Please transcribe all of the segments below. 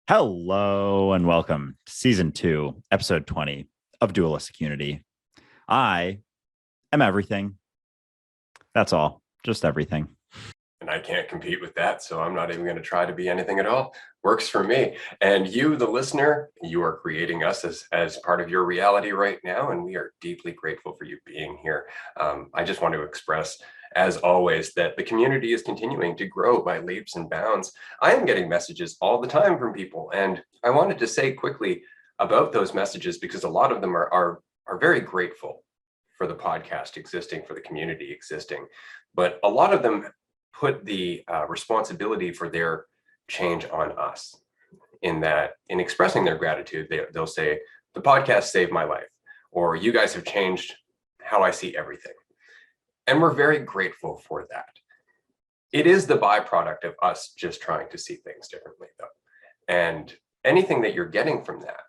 Hello and welcome to season 2, episode 20 of Dualistic Unity. I am everything. That's all. Just everything. And I can't compete with that, so I'm not even going to try to be anything at all. Works for me. And you, the listener, you are creating us as part of your reality right now, and we are deeply grateful for you being here. I just want to express, as always, that the community is continuing to grow by leaps and bounds. I am getting messages all the time from people, and I wanted to say quickly about those messages because a lot of them are very grateful for the podcast existing, for the community existing. But a lot of them put the responsibility for their change on us, in that in expressing their gratitude, they'll say, the podcast saved my life, or you guys have changed how I see everything. And we're very grateful for that. It is the byproduct of us just trying to see things differently, though. And anything that you're getting from that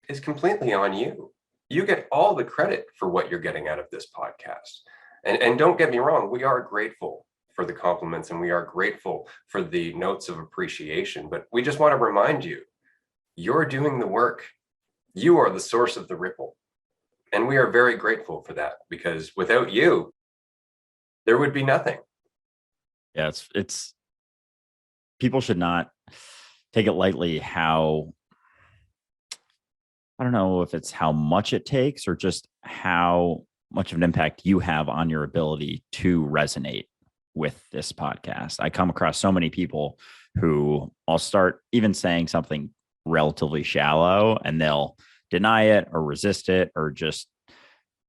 is completely on you. You get all the credit for what you're getting out of this podcast. And don't get me wrong, we are grateful for the compliments and we are grateful for the notes of appreciation, but we just want to remind you, you're doing the work. You are the source of the ripple. And we are very grateful for that, because without you, there would be nothing. Yeah, it's people should not take it lightly how, I don't know if it's how much it takes or just how much of an impact you have on your ability to resonate with this podcast. I come across so many people who I'll start even saying something relatively shallow and they'll deny it or resist it or just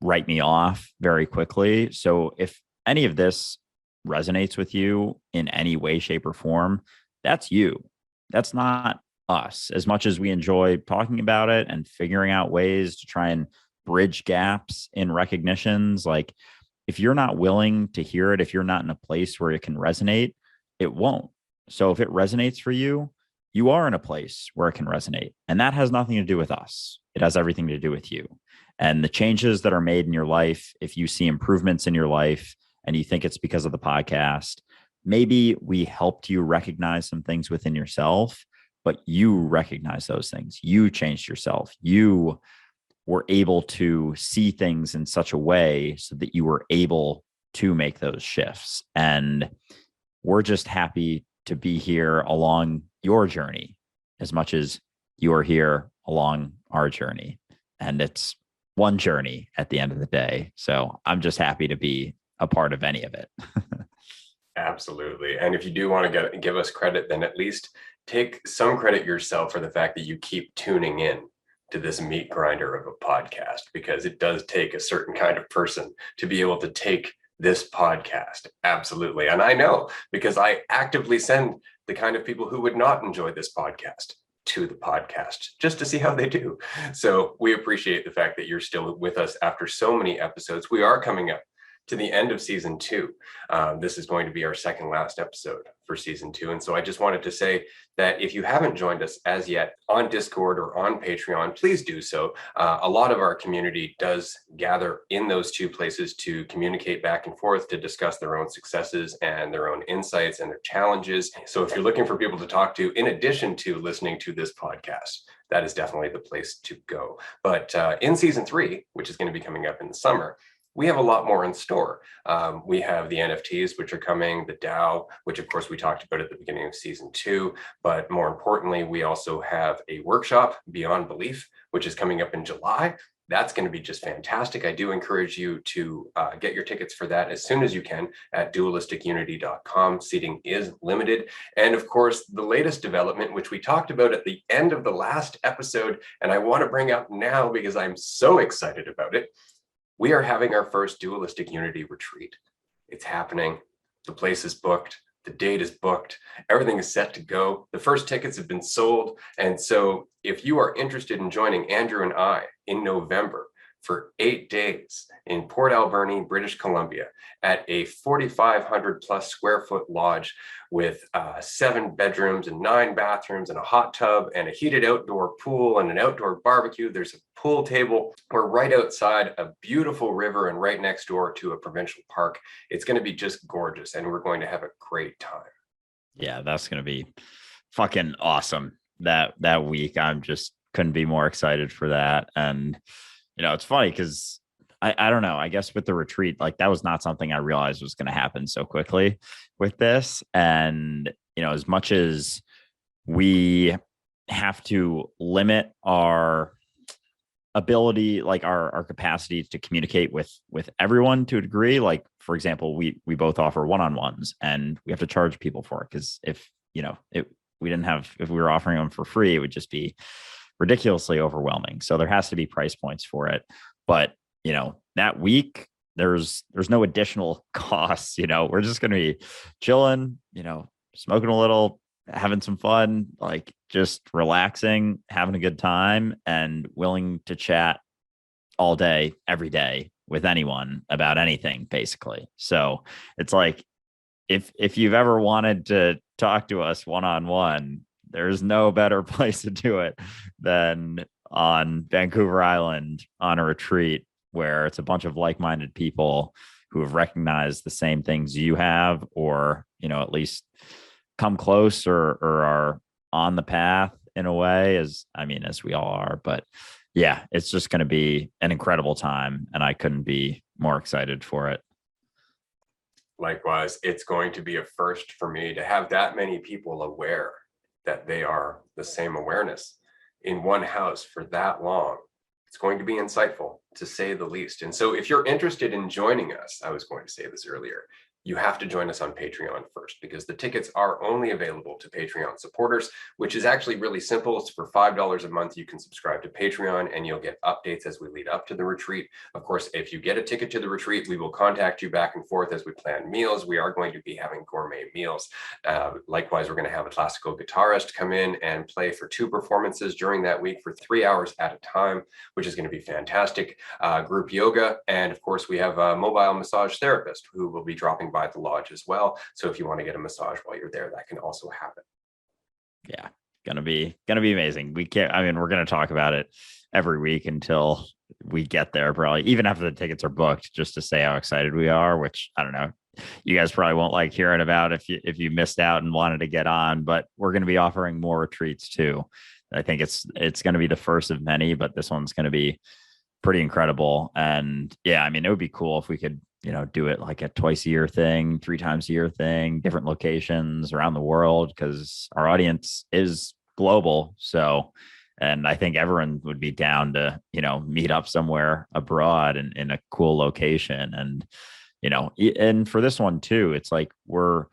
write me off very quickly. So if any of this resonates with you in any way, shape, or form, that's you. That's not us. As much as we enjoy talking about it and figuring out ways to try and bridge gaps in recognitions, like if you're not willing to hear it, if you're not in a place where it can resonate, it won't. So if it resonates for you, you are in a place where it can resonate. And that has nothing to do with us. It has everything to do with you. And the changes that are made in your life, if you see improvements in your life and you think it's because of the podcast, maybe we helped you recognize some things within yourself, but you recognize those things. You changed yourself. You were able to see things in such a way so that you were able to make those shifts. And we're just happy to be here along your journey as much as you are here along our journey. And it's one journey at the end of the day. So I'm just happy to be a part of any of it. Absolutely. And if you do want to give us credit, then at least take some credit yourself for the fact that you keep tuning in to this meat grinder of a podcast, because it does take a certain kind of person to be able to take this podcast. Absolutely. And I know, because I actively send the kind of people who would not enjoy this podcast to the podcast just to see how they do. So we appreciate the fact that you're still with us after so many episodes. We are coming up to the end of season 2. This is going to be our second last episode for season 2. And so I just wanted to say that if you haven't joined us as yet on Discord or on Patreon, please do so. A lot of our community does gather in those two places to communicate back and forth, to discuss their own successes and their own insights and their challenges. So if you're looking for people to talk to, in addition to listening to this podcast, that is definitely the place to go. But in season 3, which is going to be coming up in the summer, we have a lot more in store. We have the NFTs, which are coming, the DAO, which of course we talked about at the beginning of season 2. But more importantly, we also have a workshop, Beyond Belief, which is coming up in July. That's going to be just fantastic. I do encourage you to get your tickets for that as soon as you can at dualisticunity.com. Seating is limited. And of course, the latest development, which we talked about at the end of the last episode, and I want to bring up now because I'm so excited about it. We are having our first Dualistic Unity retreat. It's happening. The place is booked. The date is booked. Everything is set to go. The first tickets have been sold. And so if you are interested in joining Andrew and I in November for 8 days in Port Alberni, British Columbia, at a 4,500 plus square foot lodge with 7 bedrooms and 9 bathrooms and a hot tub and a heated outdoor pool and an outdoor barbecue. There's a pool table. We're right outside a beautiful river and right next door to a provincial park. It's going to be just gorgeous, and we're going to have a great time. Yeah, that's going to be fucking awesome. that week. I'm just couldn't be more excited for that. And it's funny because I don't know. I guess with the retreat, like that was not something I realized was going to happen so quickly with this. And as much as we have to limit our ability, like our capacity to communicate with everyone to a degree, like for example, we both offer one-on-ones and we have to charge people for it, because if if we were offering them for free, it would just be ridiculously overwhelming. So there has to be price points for it. But that week there's no additional costs. We're just going to be chilling, smoking a little, having some fun, like just relaxing, having a good time, and willing to chat all day, every day with anyone about anything, basically. So it's like, if you've ever wanted to talk to us one-on-one, there's no better place to do it than on Vancouver Island on a retreat where it's a bunch of like-minded people who have recognized the same things you have, or at least come close or are on the path in a way, as we all are. But yeah, it's just going to be an incredible time, and I couldn't be more excited for it. Likewise, it's going to be a first for me to have that many people aware that they are the same awareness in one house for that long. It's going to be insightful, to say the least. And so if you're interested in joining us, I was going to say this earlier, you have to join us on Patreon first, because the tickets are only available to Patreon supporters, which is actually really simple. It's for $5 a month. You can subscribe to Patreon and you'll get updates as we lead up to the retreat. Of course, if you get a ticket to the retreat, we will contact you back and forth as we plan meals. We are going to be having gourmet meals. Likewise, we're going to have a classical guitarist come in and play for 2 performances during that week for 3 hours at a time, which is going to be fantastic. Group yoga. And of course, we have a mobile massage therapist who will be dropping by the lodge as well. So if you want to get a massage while you're there, that can also happen. Yeah, gonna be amazing. We're gonna talk about it every week until we get there, probably even after the tickets are booked, just to say how excited we are, which I don't know, you guys probably won't like hearing about if you missed out and wanted to get on. But we're going to be offering more retreats too. I think it's going to be the first of many, but this one's going to be pretty incredible. And yeah, it would be cool if we could do it like a twice a year thing, 3 times a year thing, different locations around the world, because our audience is global. So, and I think everyone would be down to, meet up somewhere abroad in a cool location. And, and for this one too, it's like, we're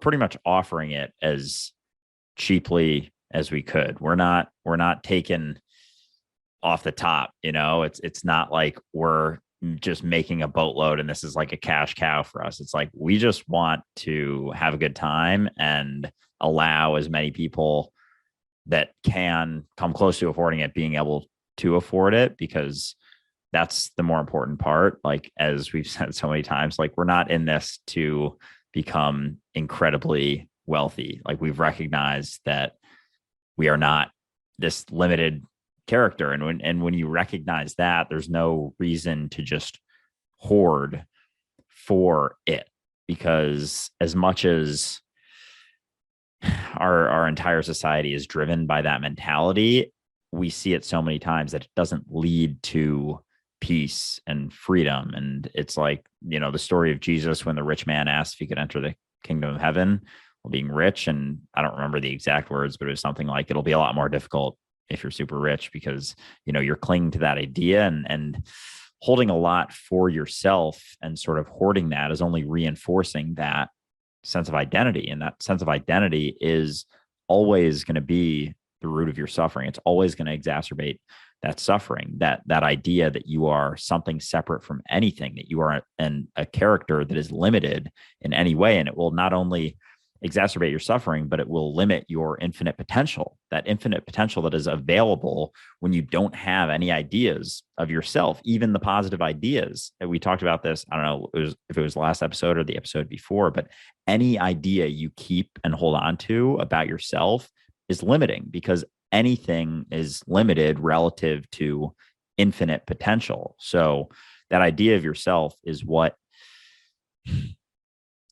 pretty much offering it as cheaply as we could. We're not taking off the top, it's not like we're just making a boatload and this is like a cash cow for us. It's like, we just want to have a good time and allow as many people that can come close to affording it being able to afford it, because that's the more important part. Like, as we've said so many times, like, we're not in this to become incredibly wealthy. Like, we've recognized that we are not this limited character. And when you recognize that, there's no reason to just hoard for it, because as much as our entire society is driven by that mentality, we see it so many times that it doesn't lead to peace and freedom. And it's like, the story of Jesus when the rich man asked if he could enter the kingdom of heaven while being rich. And I don't remember the exact words, but it was something like, it'll be a lot more difficult if you're super rich, because you're clinging to that idea and holding a lot for yourself, and sort of hoarding that is only reinforcing that sense of identity. And that sense of identity is always going to be the root of your suffering. It's always going to exacerbate that suffering, that idea that you are something separate from anything, that you are a character that is limited in any way. And it will not only exacerbate your suffering, but it will limit your infinite potential, that infinite potential that is available when you don't have any ideas of yourself, even the positive ideas. And we talked about this, I don't know if it was the last episode or the episode before, but any idea you keep and hold on to about yourself is limiting, because anything is limited relative to infinite potential. So that idea of yourself is what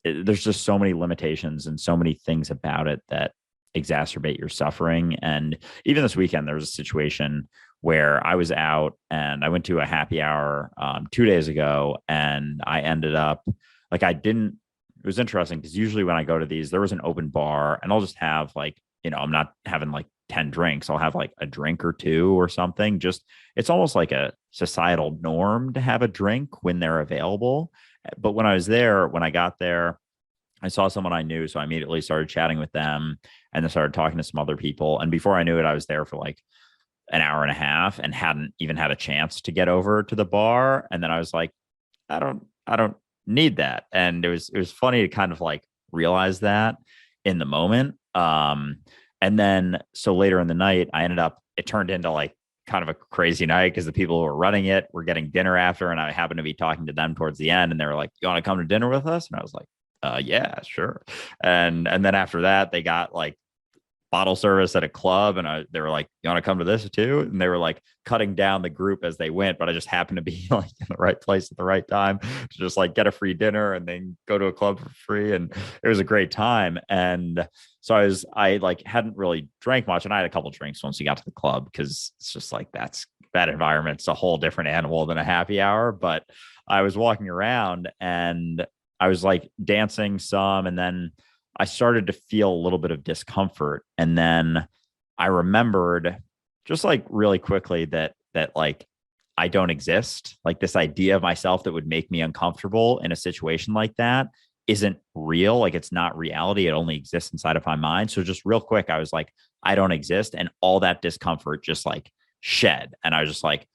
there's just so many limitations and so many things about it that exacerbate your suffering. And even this weekend, there was a situation where I was out and I went to a happy hour 2 days ago, and I ended up like it was interesting because usually when I go to these, there was an open bar and I'll just have like, I'm not having like 10 drinks. I'll have like a drink or two or something. Just it's almost like a societal norm to have a drink when they're available. But when I got there, I saw someone I knew. So I immediately started chatting with them and then started talking to some other people. And before I knew it, I was there for like an hour and a half and hadn't even had a chance to get over to the bar. And then I was like, I don't need that. And it was funny to kind of like realize that in the moment. And then so later in the night, it turned into like kind of a crazy night because the people who were running it were getting dinner after, and I happened to be talking to them towards the end, and they were like, "You want to come to dinner with us?" And I was like, yeah, sure. And then after that, they got like bottle service at a club, and they were like, "You want to come to this too?" And they were like cutting down the group as they went, but I just happened to be like in the right place at the right time to just like get a free dinner and then go to a club for free, and it was a great time. And so I like hadn't really drank much, and I had a couple drinks once we got to the club because it's just like that environment's a whole different animal than a happy hour. But I was walking around and I was like dancing some, and then I started to feel a little bit of discomfort. And then I remembered just like really quickly that like I don't exist. Like this idea of myself that would make me uncomfortable in a situation like that isn't real. Like it's not reality. It only exists inside of my mind. So just real quick, I was like, I don't exist. And all that discomfort just like shed. And I was just like,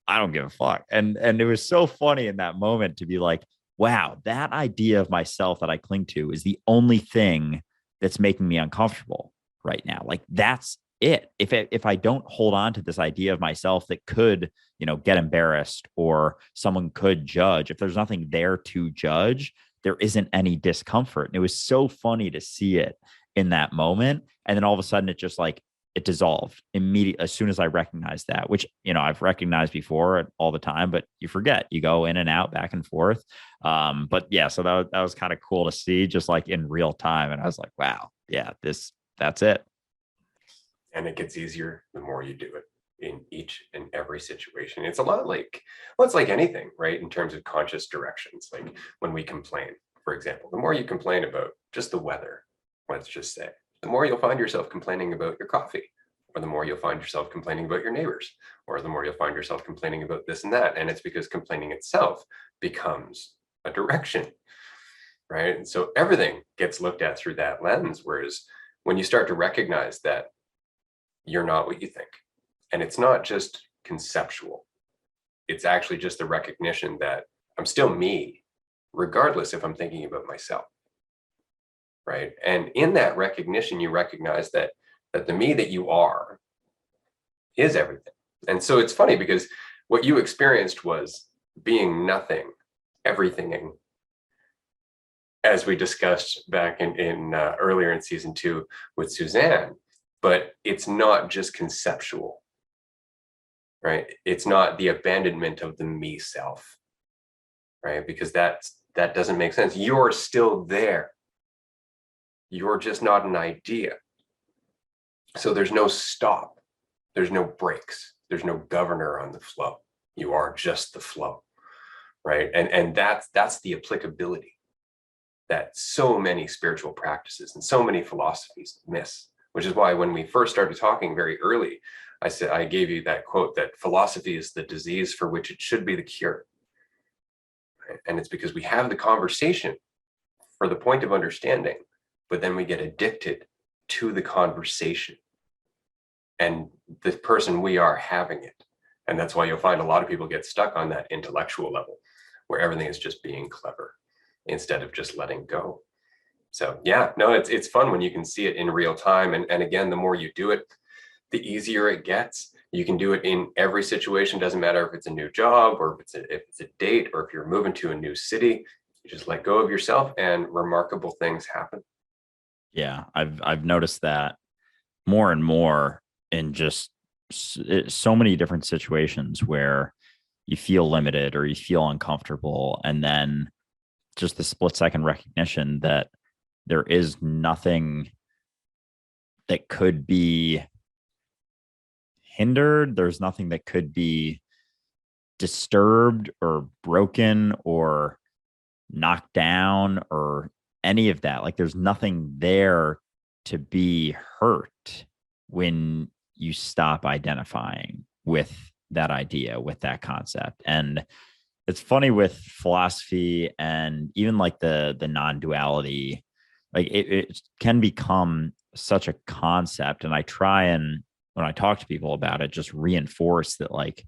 I don't give a fuck. And it was so funny in that moment to be like, wow, that idea of myself that I cling to is the only thing that's making me uncomfortable right now. Like that's it. If I don't hold on to this idea of myself that could, get embarrassed or someone could judge, if there's nothing there to judge, there isn't any discomfort. And it was so funny to see it in that moment. And then all of a sudden it just like it dissolved immediately as soon as I recognized that, which, I've recognized before all the time, but you forget, you go in and out, back and forth. But yeah, so that was kind of cool to see just like in real time. And I was like, wow, yeah, that's it. And it gets easier the more you do it in each and every situation. It's a lot like, well, it's like anything, right? In terms of conscious directions, like when we complain, for example, the more you complain about just the weather, let's just say, the more you'll find yourself complaining about your coffee, or the more you'll find yourself complaining about your neighbors, or the more you'll find yourself complaining about this and that. And it's because complaining itself becomes a direction, right? And so everything gets looked at through that lens. Whereas when you start to recognize that you're not what you think, and it's not just conceptual, it's actually just the recognition that I'm still me, regardless if I'm thinking about myself. Right. And in that recognition, you recognize that the me that you are is everything. And so it's funny because what you experienced was being nothing, everything, as we discussed back in earlier in season 2 with Suzanne. But it's not just conceptual, right? It's not the abandonment of the me self, right? Because that doesn't make sense. You're still there. You're just not an idea. So there's no stop. There's no brakes. There's no governor on the flow. You are just the flow, right? And that's the applicability that so many spiritual practices and so many philosophies miss, which is why when we first started talking very early, I gave you that quote that philosophy is the disease for which it should be the cure. Right? And it's because we have the conversation for the point of understanding, but then we get addicted to the conversation and the person we are having it. And that's why you'll find a lot of people get stuck on that intellectual level where everything is just being clever instead of just letting go. So yeah, no, it's fun when you can see it in real time. And again, the more you do it, the easier it gets. You can do it in every situation. Doesn't matter if it's a new job or if it's a date or if you're moving to a new city. You just let go of yourself and remarkable things happen. Yeah, I've noticed that more and more in just so many different situations where you feel limited or you feel uncomfortable, and then just the split second recognition that there is nothing that could be hindered. There's nothing that could be disturbed or broken or knocked down or any of that. Like there's nothing there to be hurt when you stop identifying with that idea, with that concept. And it's funny with philosophy and even like the non-duality, like it can become such a concept. And I try and when I talk to people about it, just reinforce that, like,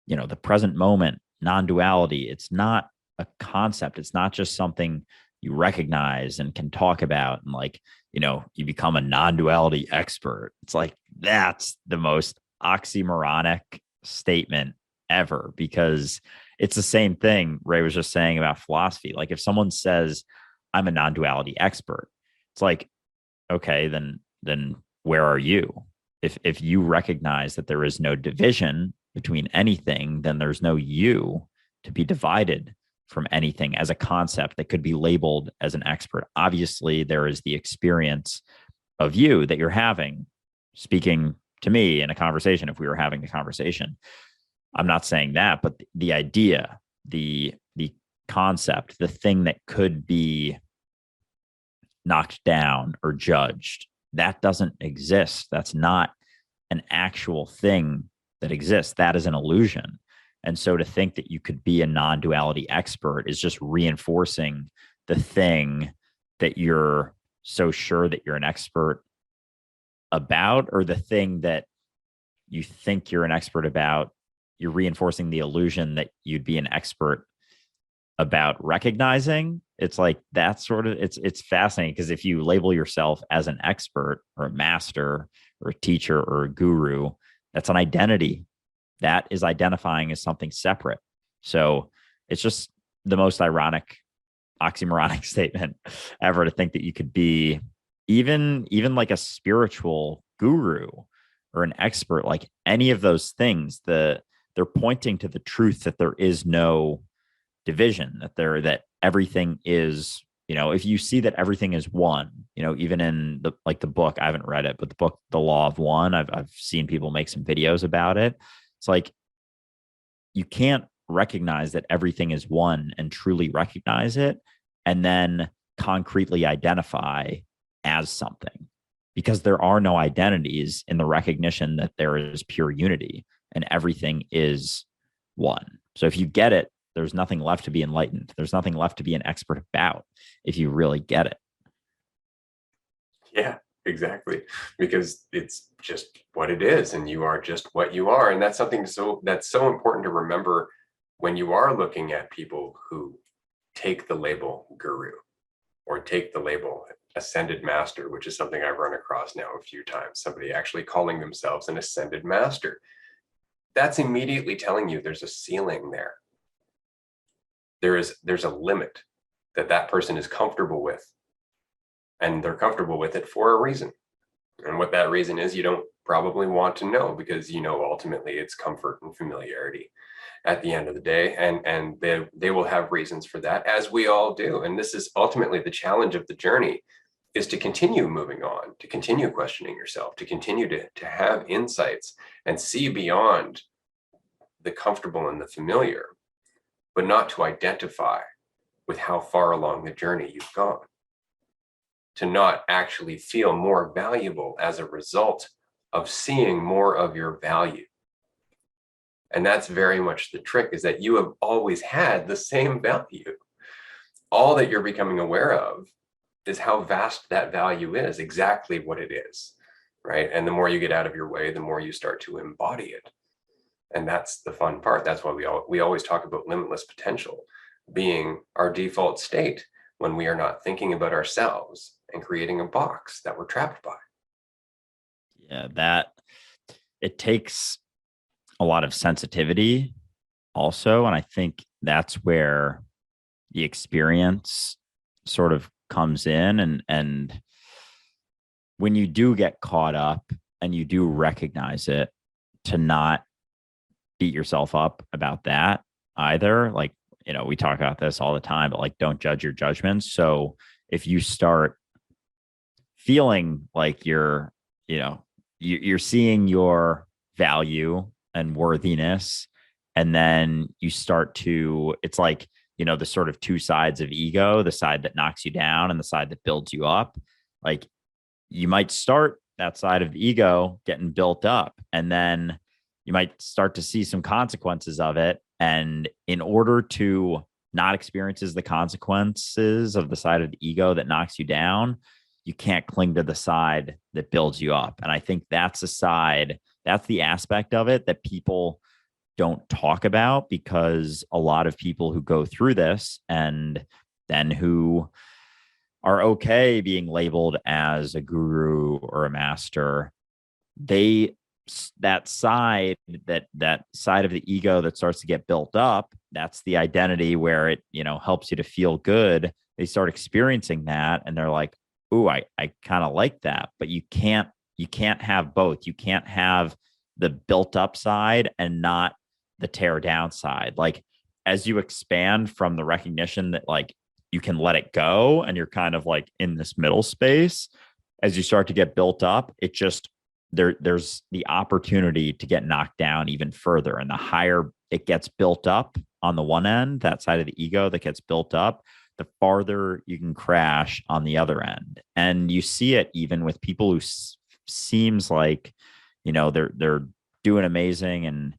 the present moment, non-duality, it's not a concept. It's not just something you recognize and can talk about. And like, you become a non-duality expert. It's like, that's the most oxymoronic statement ever, because it's the same thing Ray was just saying about philosophy. Like if someone says, I'm a non-duality expert, it's like, okay, then where are you? If you recognize that there is no division between anything, then there's no you to be divided from anything as a concept that could be labeled as an expert. Obviously, there is the experience of you that you're having, speaking to me in a conversation. If we were having a conversation, I'm not saying that, but the idea, the concept, the thing that could be knocked down or judged, that doesn't exist. That's not an actual thing that exists. That is an illusion. And so to think that you could be a non-duality expert is just reinforcing the thing that you're so sure that you're an expert about, or the thing that you think you're an expert about. You're reinforcing the illusion that you'd be an expert about recognizing. It's like that sort of, it's fascinating, because if you label yourself as an expert or a master or a teacher or a guru, that's an identity. That is identifying as something separate. So it's just the most ironic, oxymoronic statement ever to think that you could be even like a spiritual guru or an expert, like any of those things. They're pointing to the truth that there is no division, that everything is, if you see that everything is one, even in the book, I haven't read it, but the book, The Law of One, I've seen people make some videos about it. It's like, you can't recognize that everything is one and truly recognize it and then concretely identify as something, because there are no identities in the recognition that there is pure unity and everything is one. So if you get it, there's nothing left to be enlightened. There's nothing left to be an expert about if you really get it. Yeah, exactly. Because it's just what it is, and you are just what you are. And that's something that's so important to remember when you are looking at people who take the label guru or take the label ascended master, which is something I've run across now a few times, somebody actually calling themselves an ascended master. That's immediately telling you there's a ceiling there. There's a limit that person is comfortable with, and they're comfortable with it for a reason. And what that reason is, you don't probably want to know, because ultimately it's comfort and familiarity at the end of the day, and they will have reasons for that, as we all do. And this is ultimately the challenge of the journey, is to continue moving on, to continue questioning yourself, to continue to have insights and see beyond the comfortable and the familiar, but not to identify with how far along the journey you've gone, to not actually feel more valuable as a result of seeing more of your value. And that's very much the trick, is that you have always had the same value. All that you're becoming aware of is how vast that value is, exactly what it is, right? And the more you get out of your way, the more you start to embody it. And that's the fun part. That's why we always talk about limitless potential being our default state when we are not thinking about ourselves and creating a box that we're trapped by. Yeah, that it takes a lot of sensitivity also. And I think that's where the experience sort of comes in. And when you do get caught up and you do recognize it, to not beat yourself up about that either. Like, we talk about this all the time, but like, don't judge your judgments. So if you start feeling like you're you know, you're seeing your value and worthiness, and then you start to, it's like, the sort of two sides of ego, the side that knocks you down and the side that builds you up. Like, you might start that side of the ego getting built up, and then you might start to see some consequences of it. And in order to not experience the consequences of the side of the ego that knocks you down, you can't cling to the side that builds you up. And I think that's that's the aspect of it that people don't talk about, because a lot of people who go through this and then who are okay being labeled as a guru or a master, they that side that side of the ego that starts to get built up, that's the identity where it helps you to feel good. They start experiencing that and they're like, "Ooh, I kind of like that." But you can't have both. You can't have the built up side and not the tear down side. Like, as you expand from the recognition that like you can let it go and you're kind of like in this middle space, as you start to get built up, it just there's the opportunity to get knocked down even further. And the higher it gets built up on the one end, that side of the ego that gets built up, the farther you can crash on the other end. And you see it even with people who seems like, they're doing amazing and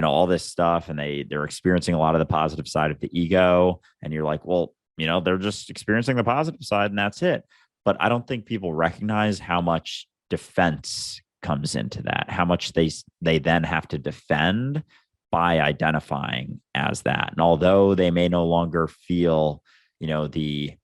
all this stuff, and they're experiencing a lot of the positive side of the ego. And you're like, well, they're just experiencing the positive side and that's it. But I don't think people recognize how much defense comes into that, how much they then have to defend by identifying as that. And although they may no longer feel, the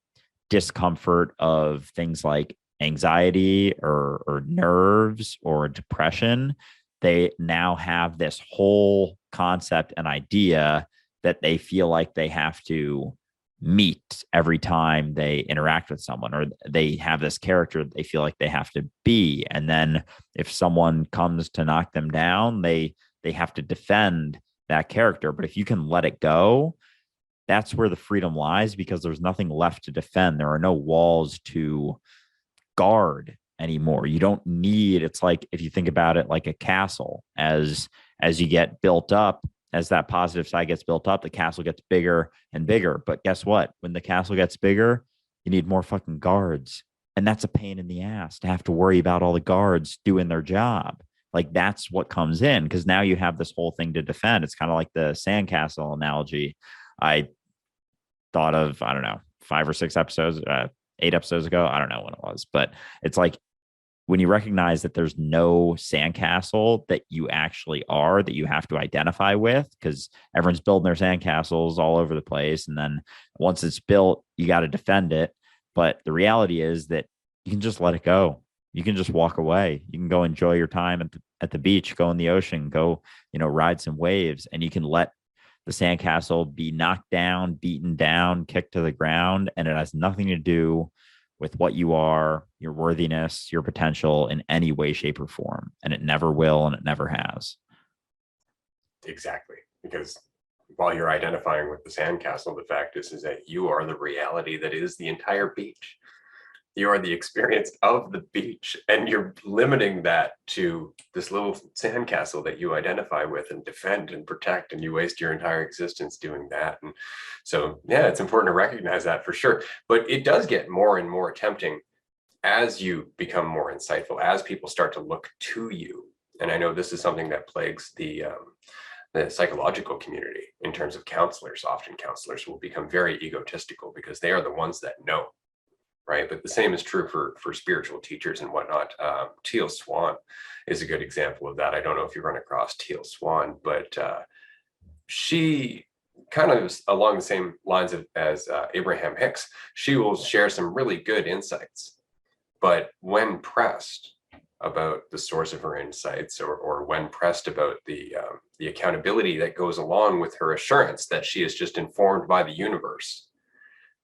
discomfort of things like anxiety or nerves or depression, they now have this whole concept and idea that they feel like they have to meet every time they interact with someone, or they have this character they feel like they have to be. And then if someone comes to knock them down, they have to defend that character. But if you can let it go, that's where the freedom lies, because there's nothing left to defend. There are no walls to guard anymore. You don't need, it's like, if you think about it like a castle, as you get built up, as that positive side gets built up, the castle gets bigger and bigger. But guess what? When the castle gets bigger, you need more fucking guards. And that's a pain in the ass to have to worry about all the guards doing their job. Like, that's what comes in, because now you have this whole thing to defend. It's kind of like the sandcastle analogy I thought of, I don't know, 8 episodes ago. I don't know when it was, but it's like, when you recognize that there's no sandcastle that you actually are, that you have to identify with, because everyone's building their sandcastles all over the place. And then once it's built, you got to defend it. But the reality is that you can just let it go. You can just walk away. You can go enjoy your time at the beach, go in the ocean, go, ride some waves, and you can let the sandcastle be knocked down, beaten down, kicked to the ground. And it has nothing to do with what you are, your worthiness, your potential in any way, shape, or form. And it never will, and it never has. Exactly. Because while you're identifying with the sandcastle, the fact is that you are the reality that is the entire beach. You are the experience of the beach, and you're limiting that to this little sandcastle that you identify with and defend and protect, and you waste your entire existence doing that. And so, yeah, it's important to recognize that for sure. But it does get more and more tempting as you become more insightful, as people start to look to you. And I know this is something that plagues the psychological community in terms of counselors. Often counselors will become very egotistical because they are the ones that know. Right. But the same is true for spiritual teachers and whatnot. Teal Swan is a good example of that. I don't know if you run across Teal Swan, but she kind of is along the same lines as Abraham Hicks. She will share some really good insights. But when pressed about the source of her insights, or when pressed about the accountability that goes along with her assurance that she is just informed by the universe,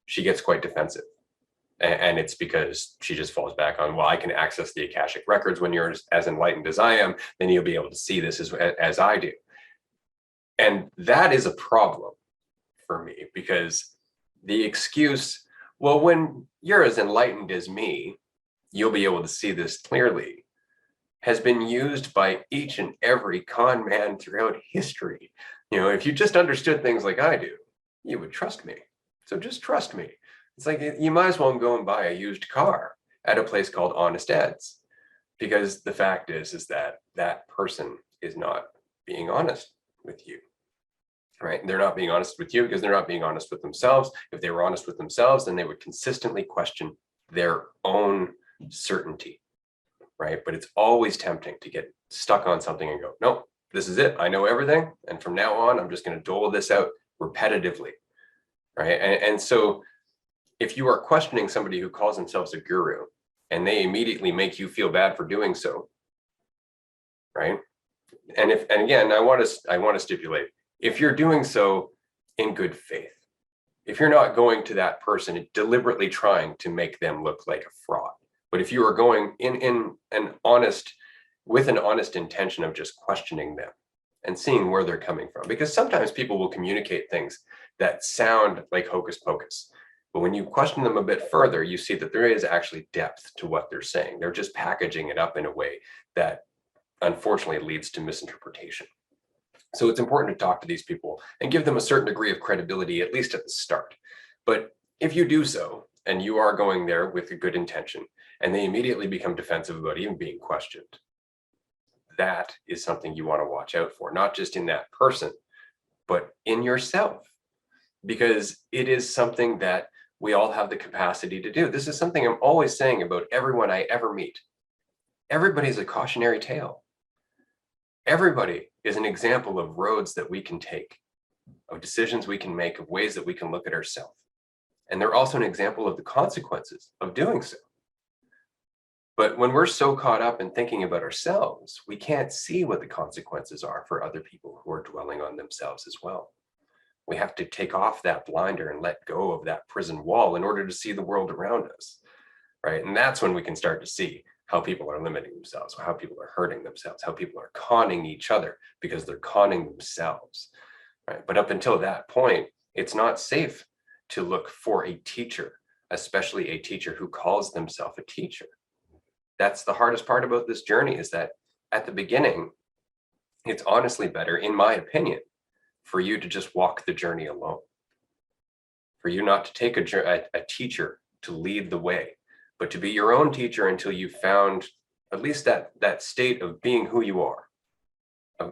she gets quite defensive. And it's because she just falls back on, well, I can access the Akashic records. When you're as enlightened as I am, then you'll be able to see this as I do. And that is a problem for me, because the excuse, well, when you're as enlightened as me, you'll be able to see this clearly. has been used by each and every con man throughout history. If you just understood things like I do, you would trust me. So just trust me. It's like you might as well go and buy a used car at a place called Honest Ed's, because the fact is that that person is not being honest with you, right? They're not being honest with you because they're not being honest with themselves. If they were honest with themselves, then they would consistently question their own certainty, right? But it's always tempting to get stuck on something and go, nope, this is it. I know everything. And from now on, I'm just going to dole this out repetitively, right? And so if you are questioning somebody who calls themselves a guru and they immediately make you feel bad for doing so, right? And again, I want to stipulate, if you're doing so in good faith, if you're not going to that person and deliberately trying to make them look like a fraud, but if you are going with an honest intention of just questioning them and seeing where they're coming from, because sometimes people will communicate things that sound like hocus pocus. But when you question them a bit further, you see that there is actually depth to what they're saying. They're just packaging it up in a way that unfortunately leads to misinterpretation. So it's important to talk to these people and give them a certain degree of credibility, at least at the start. But if you do so, and you are going there with a good intention, and they immediately become defensive about even being questioned, that is something you want to watch out for, not just in that person, but in yourself, because it is something that we all have the capacity to do. This is something I'm always saying about everyone I ever meet. Everybody's a cautionary tale. Everybody is an example of roads that we can take, of decisions we can make, of ways that we can look at ourselves. And they're also an example of the consequences of doing so. But when we're so caught up in thinking about ourselves, we can't see what the consequences are for other people who are dwelling on themselves as well. We have to take off that blinder and let go of that prison wall in order to see the world around us, right? And that's when we can start to see how people are limiting themselves, how people are hurting themselves, how people are conning each other because they're conning themselves, right? But up until that point, it's not safe to look for a teacher, especially a teacher who calls themselves a teacher. That's the hardest part about this journey, is that at the beginning, it's honestly better, in my opinion, for you to just walk the journey alone, for you not to take a teacher to lead the way, but to be your own teacher until you've found at least that state of being who you are,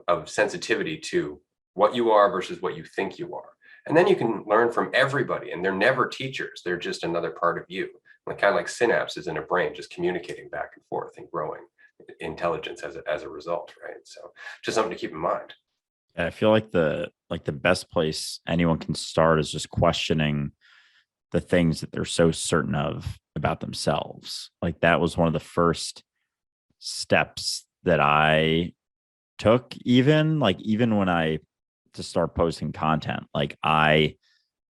of sensitivity to what you are versus what you think you are. And then you can learn from everybody, and they're never teachers. They're just another part of you, kind of like synapses in a brain, just communicating back and forth and growing intelligence as a result, right? So just something to keep in mind. And I feel like the best place anyone can start is just questioning the things that they're so certain of about themselves. Like that was one of the first steps that I took, even when I to start posting content. Like I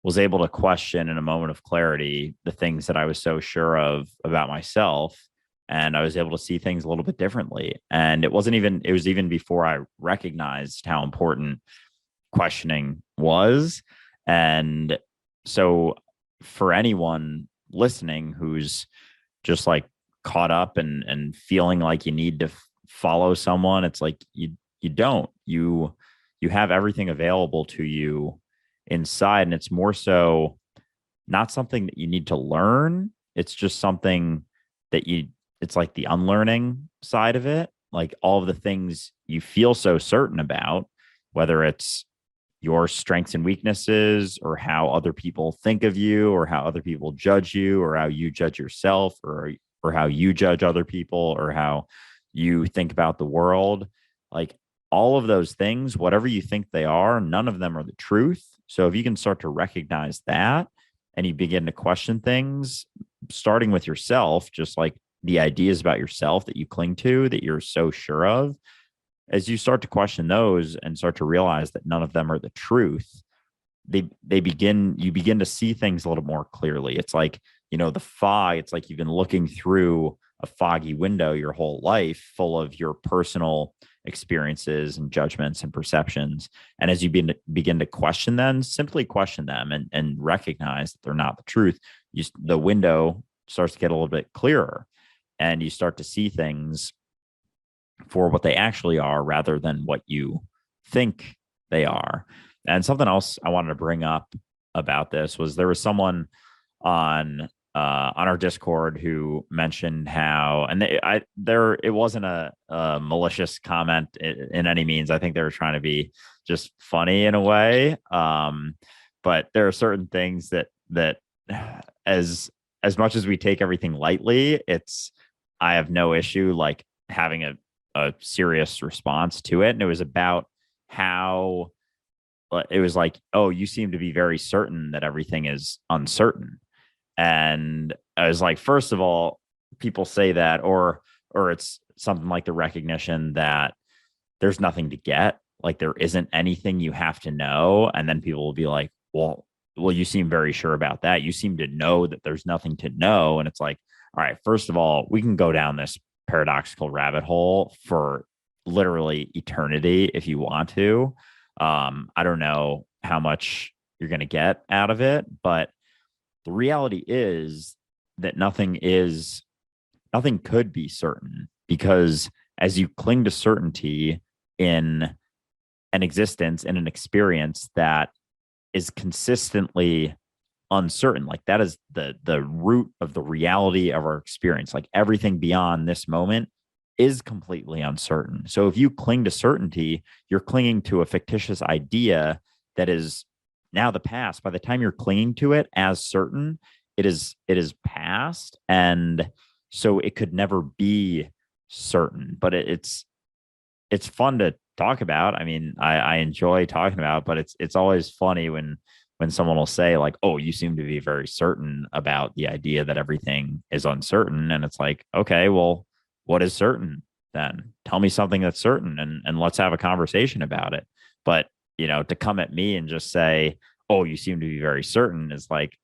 was able to question in a moment of clarity the things that I was so sure of about myself. And I was able to see things a little bit differently. And it was even before I recognized how important questioning was. And so for anyone listening who's just like caught up and feeling like you need to follow someone, it's like you don't. You have everything available to you inside, and it's more so not something that you need to learn. It's just something that it's like the unlearning side of it, like all of the things you feel so certain about, whether it's your strengths and weaknesses, or how other people think of you, or how other people judge you, or how you judge yourself, or how you judge other people, or how you think about the world. Like all of those things, whatever you think they are, none of them are the truth. So if you can start to recognize that, and you begin to question things, starting with yourself, just like the ideas about yourself that you cling to, that you're so sure of, as you start to question those and start to realize that none of them are the truth, you begin to see things a little more clearly. It's like, the fog, it's like you've been looking through a foggy window your whole life, full of your personal experiences and judgments and perceptions. And as you begin to question them, simply question them and recognize that they're not the truth, the window starts to get a little bit clearer, and you start to see things for what they actually are rather than what you think they are. And something else I wanted to bring up about this was there was someone on our Discord who mentioned how, and it wasn't a malicious comment in any means. I think they were trying to be just funny in a way. But there are certain things that as as much as we take everything lightly, I have no issue like having a serious response to it. And it was about how it was like, oh, you seem to be very certain that everything is uncertain. And I was like, first of all, people say that, or it's something like the recognition that there's nothing to get, like there isn't anything you have to know. And then people will be like, well, you seem very sure about that. You seem to know that there's nothing to know. And it's like, all right, first of all, we can go down this paradoxical rabbit hole for literally eternity if you want to. I don't know how much you're going to get out of it, but the reality is that nothing could be certain, because as you cling to certainty in an existence, in an experience that is consistently uncertain, like that is the root of the reality of our experience. Like everything beyond this moment is completely uncertain. So if you cling to certainty, you're clinging to a fictitious idea that is now the past. By the time you're clinging to it as certain, it is past. And so it could never be certain. But it's fun to talk about. I mean, I enjoy talking about, but it's always funny when someone will say like, oh, you seem to be very certain about the idea that everything is uncertain. And it's like, okay, well, what is certain then? Tell me something that's certain, and let's have a conversation about it. But to come at me and just say, oh, you seem to be very certain, is like,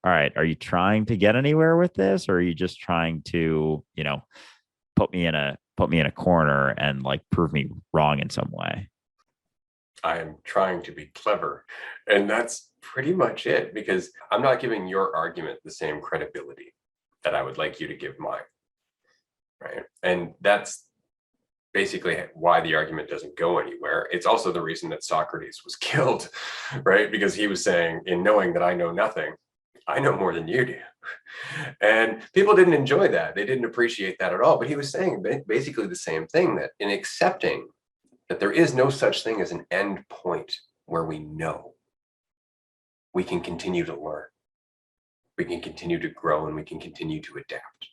all right, are you trying to get anywhere with this, or are you just trying to, put me in a corner and like prove me wrong in some way? I am trying to be clever. And that's pretty much it, because I'm not giving your argument the same credibility that I would like you to give mine. Right. And that's basically why the argument doesn't go anywhere. It's also the reason that Socrates was killed, right? Because he was saying, in knowing that I know nothing, I know more than you do. And people didn't enjoy that. They didn't appreciate that at all. But he was saying basically the same thing, that in accepting that there is no such thing as an end point where we know, we can continue to learn, we can continue to grow, and we can continue to adapt.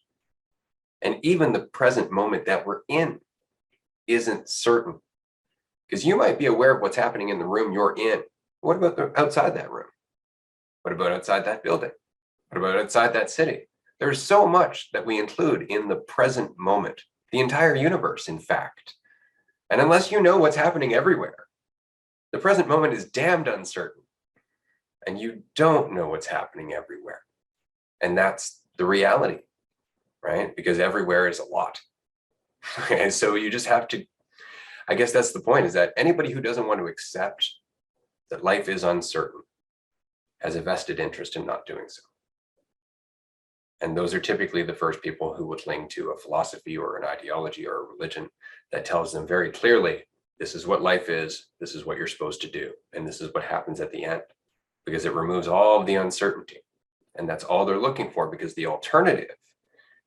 And even the present moment that we're in isn't certain, because you might be aware of what's happening in the room you're in. What about outside that room? What about outside that building? What about outside that city? There's so much that we include in the present moment, the entire universe, in fact. And unless you know what's happening everywhere, the present moment is damned uncertain. And you don't know what's happening everywhere. And that's the reality, right? Because everywhere is a lot. And so you just have to, I guess that's the point, is that anybody who doesn't want to accept that life is uncertain has a vested interest in not doing so. And those are typically the first people who would cling to a philosophy or an ideology or a religion that tells them very clearly, this is what life is, this is what you're supposed to do, and this is what happens at the end, because it removes all of the uncertainty. And that's all they're looking for, because the alternative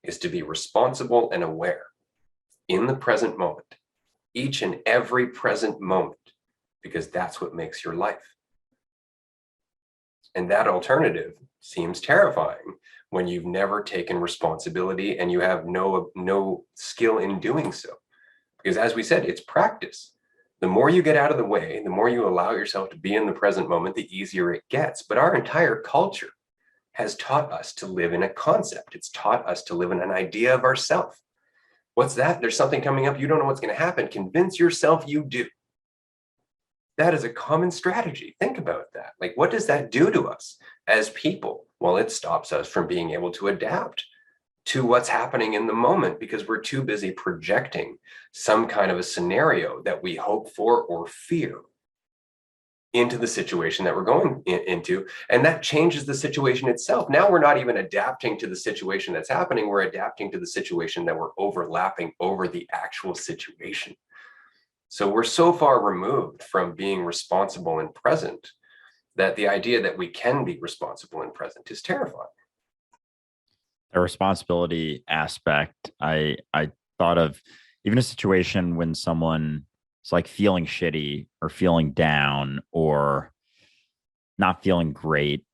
is to be responsible and aware in the present moment, each and every present moment, because that's what makes your life. And that alternative seems terrifying when you've never taken responsibility and you have no skill in doing so. Because as we said, it's practice. The more you get out of the way, the more you allow yourself to be in the present moment, the easier it gets. But our entire culture has taught us to live in a concept. It's taught us to live in an idea of ourself. What's that? There's something coming up. You don't know what's going to happen. Convince yourself you do. That is a common strategy. Think about that. Like, what does that do to us as people? Well, it stops us from being able to adapt to what's happening in the moment, because we're too busy projecting some kind of a scenario that we hope for or fear. into the situation that we're going into. And that changes the situation itself. Now we're not even adapting to the situation that's happening. We're adapting to the situation that we're overlapping over the actual situation. So we're so far removed from being responsible and present that the idea that we can be responsible and present is terrifying. The responsibility aspect, I thought of even a situation when someone is like feeling shitty or feeling down or not feeling great.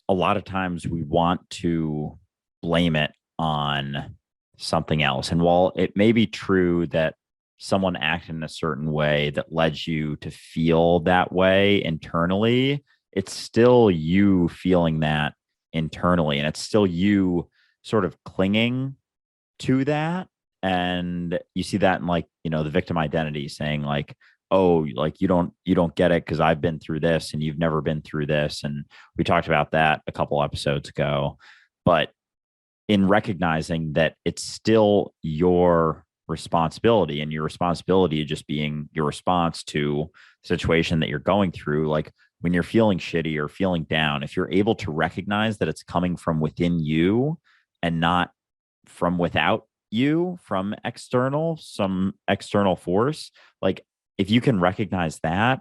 A lot of times we want to blame it on something else. And while it may be true that someone acted in a certain way that led you to feel that way internally, it's still you feeling that internally. And it's still you sort of clinging to that. And you see that in like, the victim identity saying like, oh, like you don't get it because I've been through this and you've never been through this. And we talked about that a couple episodes ago. But in recognizing that it's still your responsibility, and your responsibility just being your response to the situation that you're going through, like when you're feeling shitty or feeling down, if you're able to recognize that it's coming from within you and not from without you, from some external force, like if you can recognize that,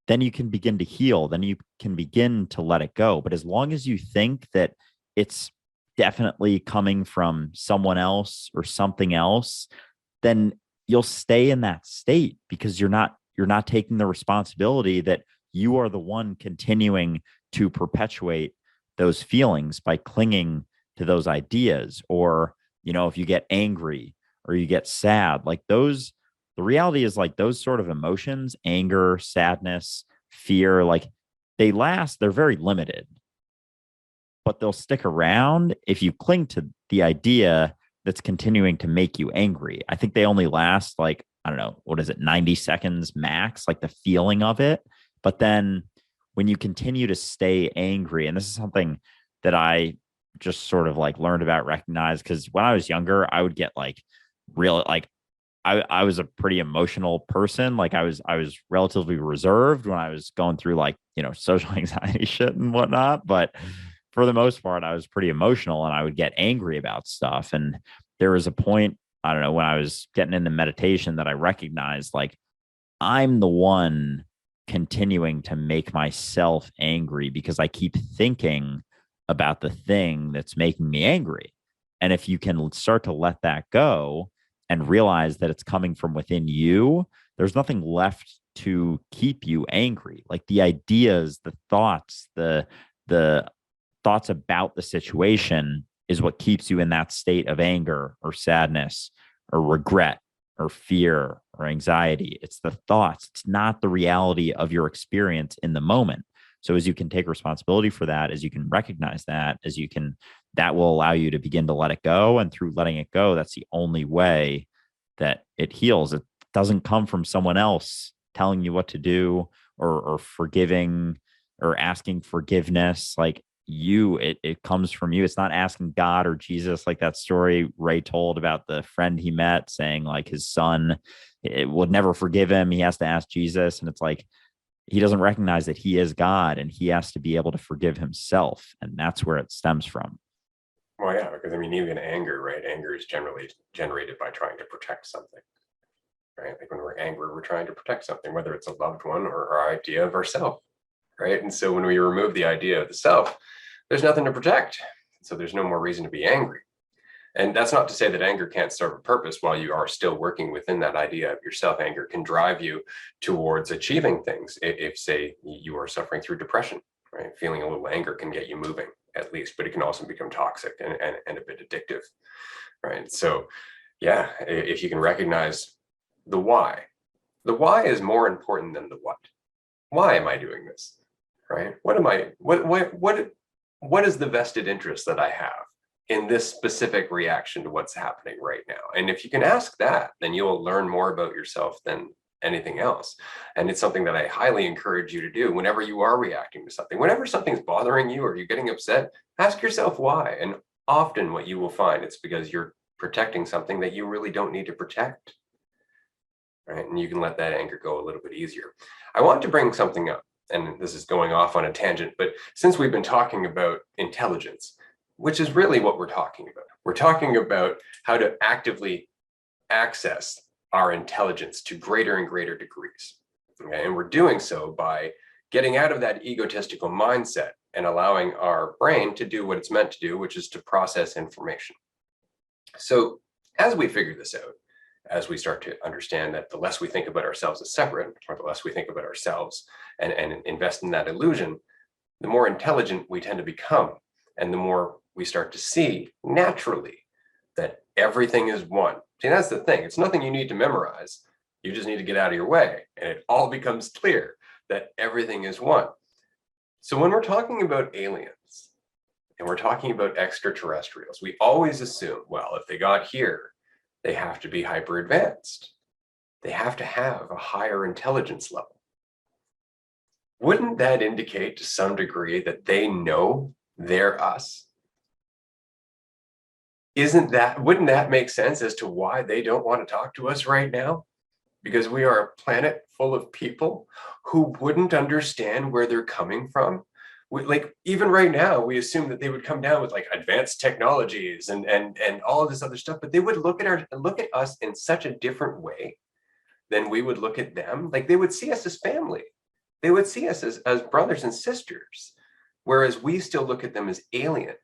then you can begin to heal, then you can begin to let it go. But as long as you think that it's definitely coming from someone else or something else, then you'll stay in that state because you're not taking the responsibility that you are the one continuing to perpetuate those feelings by clinging to those ideas. Or, if you get angry or you get sad, like those, the reality is like those sort of emotions, anger, sadness, fear, like they're very limited, but they'll stick around if you cling to the idea that's continuing to make you angry. I think they only last like, I don't know, what is it, 90 seconds max, like the feeling of it. But then when you continue to stay angry, and this is something that I just sort of like learned about, recognize, because when I was younger, I would get like real, like I was a pretty emotional person. Like I was relatively reserved when I was going through like, social anxiety shit and whatnot. But for the most part, I was pretty emotional and I would get angry about stuff. And there was a point, I don't know, when I was getting into meditation that I recognized like I'm the one continuing to make myself angry because I keep thinking about the thing that's making me angry. And if you can start to let that go and realize that it's coming from within you, there's nothing left to keep you angry. Like the ideas, the thoughts, the thoughts about the situation is what keeps you in that state of anger or sadness or regret or fear or anxiety. It's the thoughts. It's not the reality of your experience in the moment. So as you can take responsibility for that, as you can recognize that, that will allow you to begin to let it go. And through letting it go, that's the only way that it heals. It doesn't come from someone else telling you what to do or forgiving or asking forgiveness. Like it comes from you. It's not asking God or Jesus, like that story Ray told about the friend he met saying like his son would never forgive him. He has to ask Jesus. And it's like, he doesn't recognize that he is God and he has to be able to forgive himself. And that's where it stems from. Well, yeah, because I mean, even anger, right? Anger is generally generated by trying to protect something, right? Like when we're angry, we're trying to protect something, whether it's a loved one or our idea of ourself, right? And so when we remove the idea of the self, there's nothing to protect. So there's no more reason to be angry. And that's not to say that anger can't serve a purpose while you are still working within that idea of yourself. Anger can drive you towards achieving things. If say, you are suffering through depression, right? Feeling a little anger can get you moving at least, but it can also become toxic and a bit addictive, right? So yeah, if you can recognize the why is more important than the what. Why am I doing this, right? What is the vested interest that I have in this specific reaction to what's happening right now? And if you can ask that, then you'll learn more about yourself than anything else. And it's something that I highly encourage you to do whenever you are reacting to something. Whenever something's bothering you or you're getting upset, ask yourself why. And often what you will find, it's because you're protecting something that you really don't need to protect, right? And you can let that anger go a little bit easier. I want to bring something up and this is going off on a tangent, but since we've been talking about intelligence, which is really what we're talking about, we're talking about how to actively access our intelligence to greater and greater degrees. Okay? And we're doing so by getting out of that egotistical mindset and allowing our brain to do what it's meant to do, which is to process information. So as we figure this out, as we start to understand that the less we think about ourselves as separate, or the less we think about ourselves and invest in that illusion, the more intelligent we tend to become. And the more we start to see naturally that everything is one. See, that's the thing. It's nothing you need to memorize. You just need to get out of your way. And it all becomes clear that everything is one. So when we're talking about aliens and we're talking about extraterrestrials, we always assume, well, if they got here, they have to be hyper advanced. They have to have a higher intelligence level. Wouldn't that indicate to some degree that they know they're us? Wouldn't that make sense as to why they don't want to talk to us right now? Because we are a planet full of people who wouldn't understand where they're coming from. Even right now, we assume that they would come down with like advanced technologies and all of this other stuff, but they would look at us in such a different way than we would look at them. Like they would see us as family. They would see us as brothers and sisters, whereas we still look at them as alien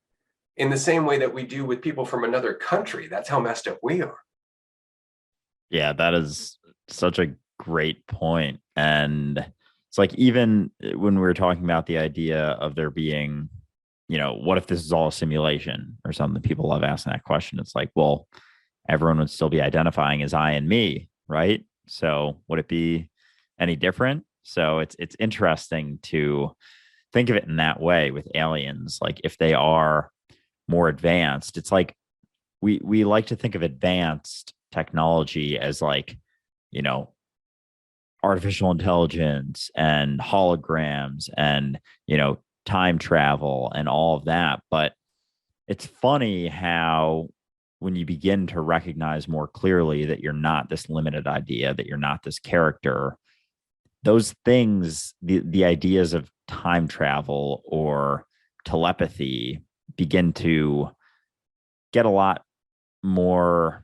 in the same way that we do with people from another country. That's how messed up we are. Yeah, that is such a great point. And it's like, even when we were talking about the idea of there being, what if this is all a simulation or something? People love asking that question. It's like, well, everyone would still be identifying as I and me, right? So would it be any different? So it's interesting to think of it in that way with aliens. Like if they are more advanced, it's like we like to think of advanced technology as like, artificial intelligence and holograms and, time travel and all of that. But it's funny how when you begin to recognize more clearly that you're not this limited idea, that you're not this character, those things, the ideas of time travel or telepathy begin to get a lot more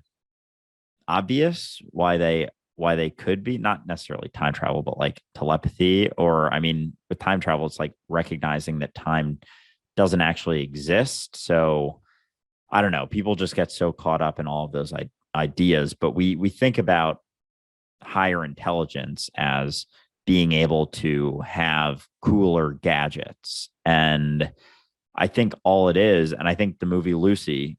obvious why they could be, not necessarily time travel, but like telepathy. Or I mean, with time travel, it's like recognizing that time doesn't actually exist. So I don't know, people just get so caught up in all of those ideas. But we think about higher intelligence as being able to have cooler gadgets. And I think all it is, and I think the movie Lucy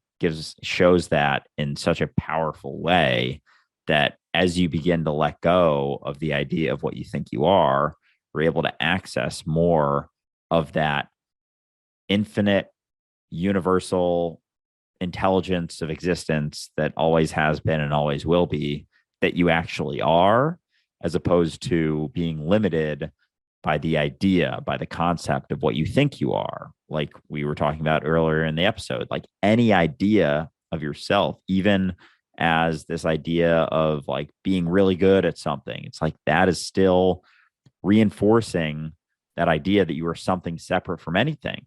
shows that in such a powerful way, that as you begin to let go of the idea of what you think you are, we're able to access more of that infinite universal intelligence of existence that always has been and always will be, that you actually are, as opposed to being limited by the idea, by the concept of what you think you are. Like we were talking about earlier in the episode, like any idea of yourself, even as this idea of like being really good at something, it's like that is still reinforcing that idea that you are something separate from anything.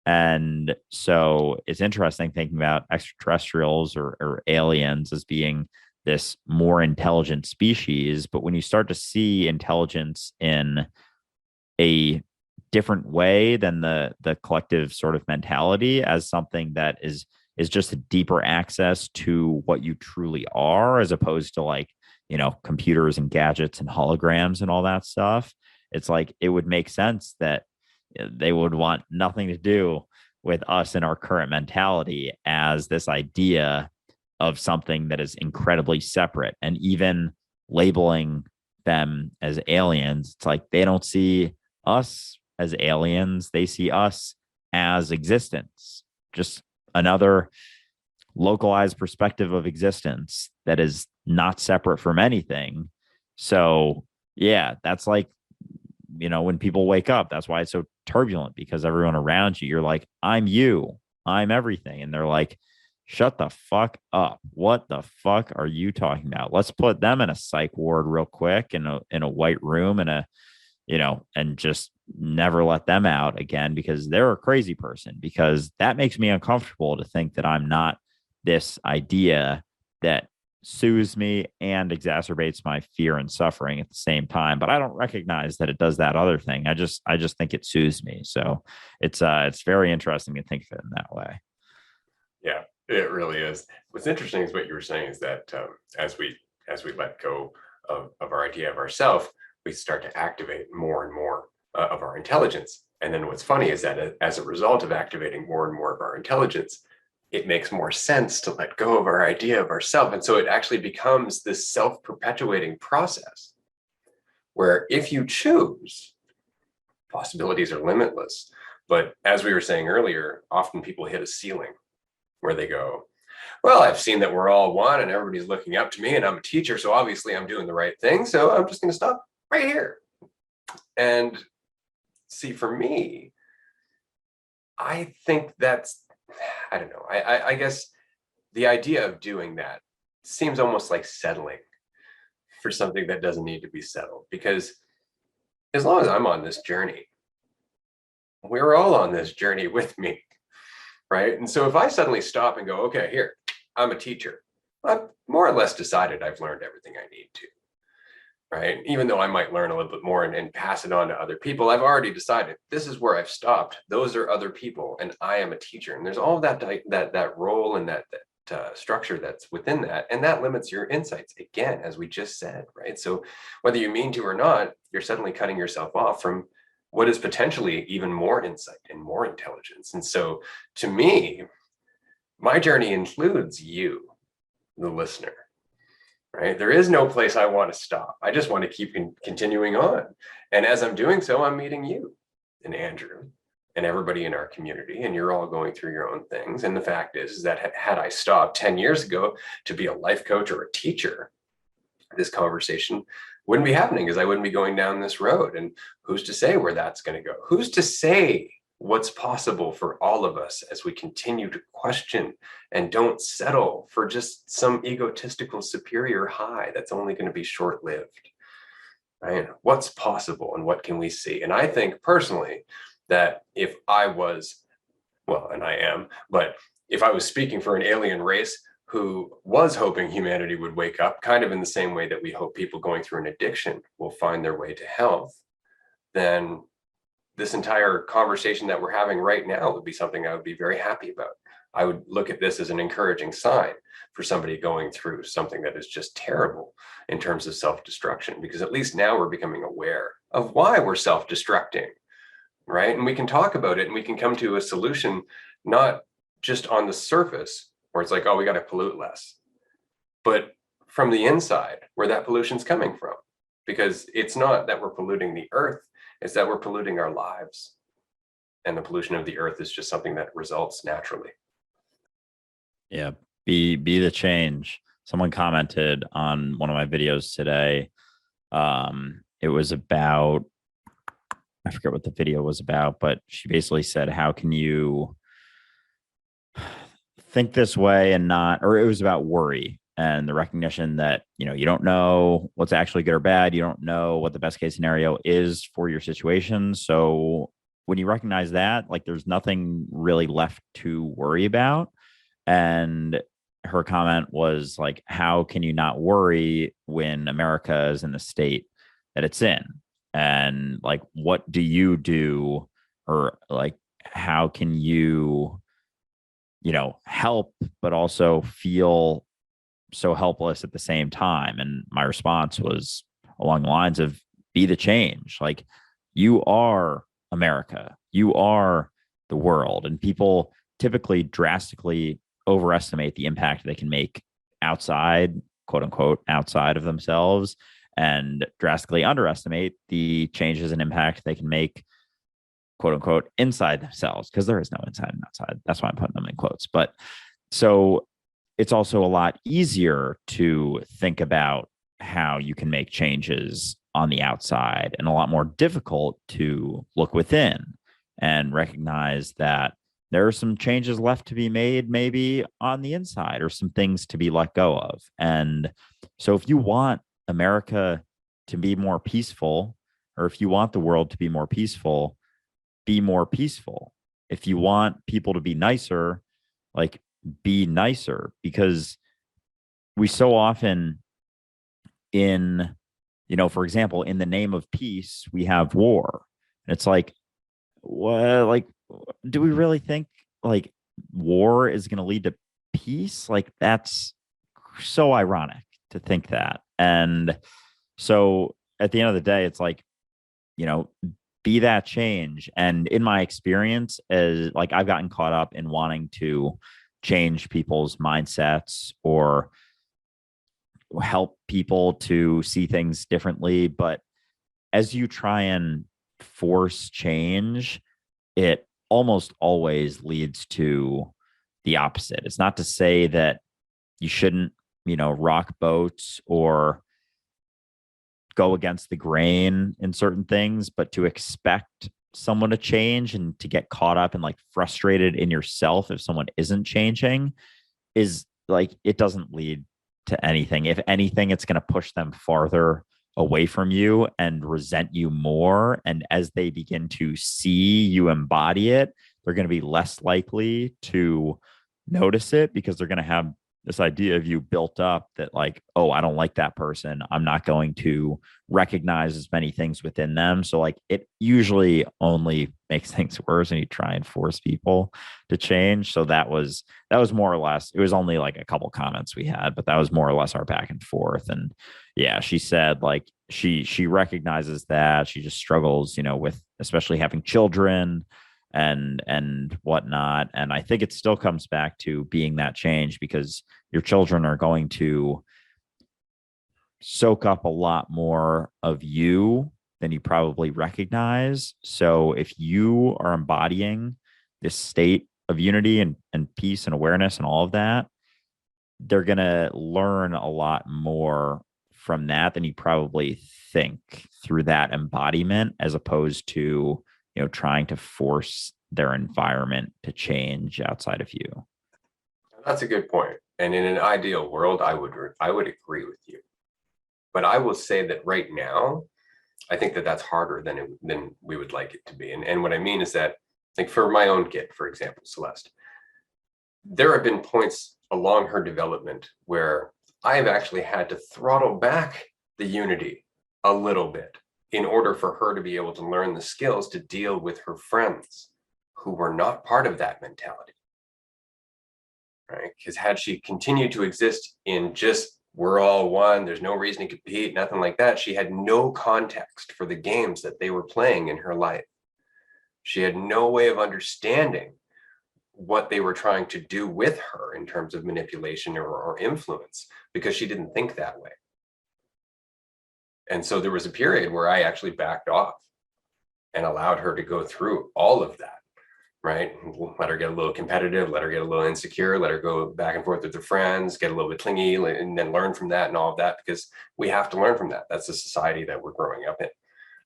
And so it's interesting thinking about extraterrestrials or aliens as being this more intelligent species. But when you start to see intelligence in a different way than the collective sort of mentality, as something that is just a deeper access to what you truly are, as opposed to like, computers and gadgets and holograms and all that stuff, it's like it would make sense that they would want nothing to do with us in our current mentality as this idea of something that is incredibly separate. And even labeling them as aliens, it's like they don't see us as aliens, they see us as existence, just another localized perspective of existence that is not separate from anything. So yeah, that's like, when people wake up, that's why it's so turbulent, because everyone around you, you're like, I'm you, I'm everything. And they're like, shut the fuck up. What the fuck are you talking about? Let's put them in a psych ward real quick in a white room and and just never let them out again because they're a crazy person, because that makes me uncomfortable to think that I'm not this idea that soothes me and exacerbates my fear and suffering at the same time. But I don't recognize that it does that other thing. I just think it soothes me. So it's very interesting to think of it in that way. Yeah, it really is. What's interesting is what you were saying is that as we let go of our idea of ourself, we start to activate more and more of our intelligence. And then what's funny is that as a result of activating more and more of our intelligence, it makes more sense to let go of our idea of ourself. And so it actually becomes this self-perpetuating process where if you choose, possibilities are limitless. But as we were saying earlier, often people hit a ceiling where they go, well, I've seen that we're all one and everybody's looking up to me and I'm a teacher, so obviously I'm doing the right thing. So I'm just going to stop right here. And see, for me, I think I don't know. I guess the idea of doing that seems almost like settling for something that doesn't need to be settled. Because as long as I'm on this journey, we're all on this journey with me, right? And so if I suddenly stop and go, okay, here, I'm a teacher, I've more or less decided I've learned everything I need to, right? Even though I might learn a little bit more and pass it on to other people, I've already decided this is where I've stopped. Those are other people, and I am a teacher. And there's all of that role and that structure that's within that, and that limits your insights again, as we just said, right? So whether you mean to or not, you're suddenly cutting yourself off from what is potentially even more insight and more intelligence. And so, to me, my journey includes you, the listener. Right? There is no place I want to stop. I just want to keep continuing on. And as I'm doing so, I'm meeting you and Andrew and everybody in our community, and you're all going through your own things. And the fact is that had I stopped 10 years ago to be a life coach or a teacher, this conversation wouldn't be happening because I wouldn't be going down this road. And who's to say where that's going to go? Who's to say what's possible for all of us as we continue to question and don't settle for just some egotistical superior high that's only going to be short-lived, right? What's possible and what can we see? And I think personally that if I was, well, and I am, but if I was speaking for an alien race who was hoping humanity would wake up, kind of in the same way that we hope people going through an addiction will find their way to health, then this entire conversation that we're having right now would be something I would be very happy about. I would look at this as an encouraging sign for somebody going through something that is just terrible in terms of self-destruction, because at least now we're becoming aware of why we're self-destructing, right? And we can talk about it and we can come to a solution, not just on the surface where it's like, oh, we got to pollute less, but from the inside where that pollution's coming from. Because it's not that we're polluting the earth, it's that we're polluting our lives. And the pollution of the earth is just something that results naturally. Yeah. Be the change. Someone commented on one of my videos today. It was about, I forget what the video was about, but she basically said, how can you think this way and not, or it was about worry and the recognition that, you don't know what's actually good or bad. You don't know what the best case scenario is for your situation. So when you recognize that, like, there's nothing really left to worry about. And her comment was like, how can you not worry when America is in the state that it's in? And like, what do you do? Or like, how can you, help, but also feel so helpless at the same time? And my response was along the lines of, be the change. Like, you are America, you are the world. And people typically drastically overestimate the impact they can make outside, quote unquote, outside of themselves, and drastically underestimate the changes and impact they can make, quote unquote, inside themselves, because there is no inside and outside. That's why I'm putting them in quotes. But so it's also a lot easier to think about how you can make changes on the outside, and a lot more difficult to look within and recognize that there are some changes left to be made, maybe on the inside, or some things to be let go of. And so if you want America to be more peaceful or if you want the world to be more peaceful, be more peaceful. If you want people to be nicer, like be nicer, because we so often for example, in the name of peace, we have war. And it's like, what, like, do we really think like war is going to lead to peace? Like, that's so ironic to think that. And so at the end of the day, it's like, you know, be that change. And in my experience, as like I've gotten caught up in wanting to change people's mindsets or help people to see things differently. But as you try and force change, it almost always leads to the opposite. It's not to say that you shouldn't, rock boats or go against the grain in certain things, but to expect someone to change and to get caught up and like frustrated in yourself if someone isn't changing is like, it doesn't lead to anything. If anything, it's going to push them farther away from you and resent you more. And as they begin to see you embody it, they're going to be less likely to notice it because they're going to have this idea of you built up that like, oh, I don't like that person. I'm not going to recognize as many things within them. So like it usually only makes things worse when you try and force people to change. So that was more or less, it was only like a couple comments we had, but that was more or less our back and forth. And yeah, she said like she recognizes that she just struggles, with especially having children and whatnot. And I think it still comes back to being that change because your children are going to soak up a lot more of you than you probably recognize. So if you are embodying this state of unity and peace and awareness and all of that, they're going to learn a lot more from that than you probably think through that embodiment, as opposed to trying to force their environment to change outside of you. That's a good point. And in an ideal world, I would agree with you. But I will say that right now, I think that that's harder than we would like it to be. And what I mean is that, like for my own kid, for example, Celeste, there have been points along her development where I have actually had to throttle back the unity a little bit in order for her to be able to learn the skills to deal with her friends who were not part of that mentality, right? Because had she continued to exist in just we're all one, there's no reason to compete, nothing like that, she had no context for the games that they were playing in her life. She had no way of understanding what they were trying to do with her in terms of manipulation or influence, because she didn't think that way. And so there was a period where I actually backed off and allowed her to go through all of that, right? Let her get a little competitive, let her get a little insecure, let her go back and forth with her friends, get a little bit clingy, and then learn from that and all of that, because we have to learn from that. That's the society that we're growing up in.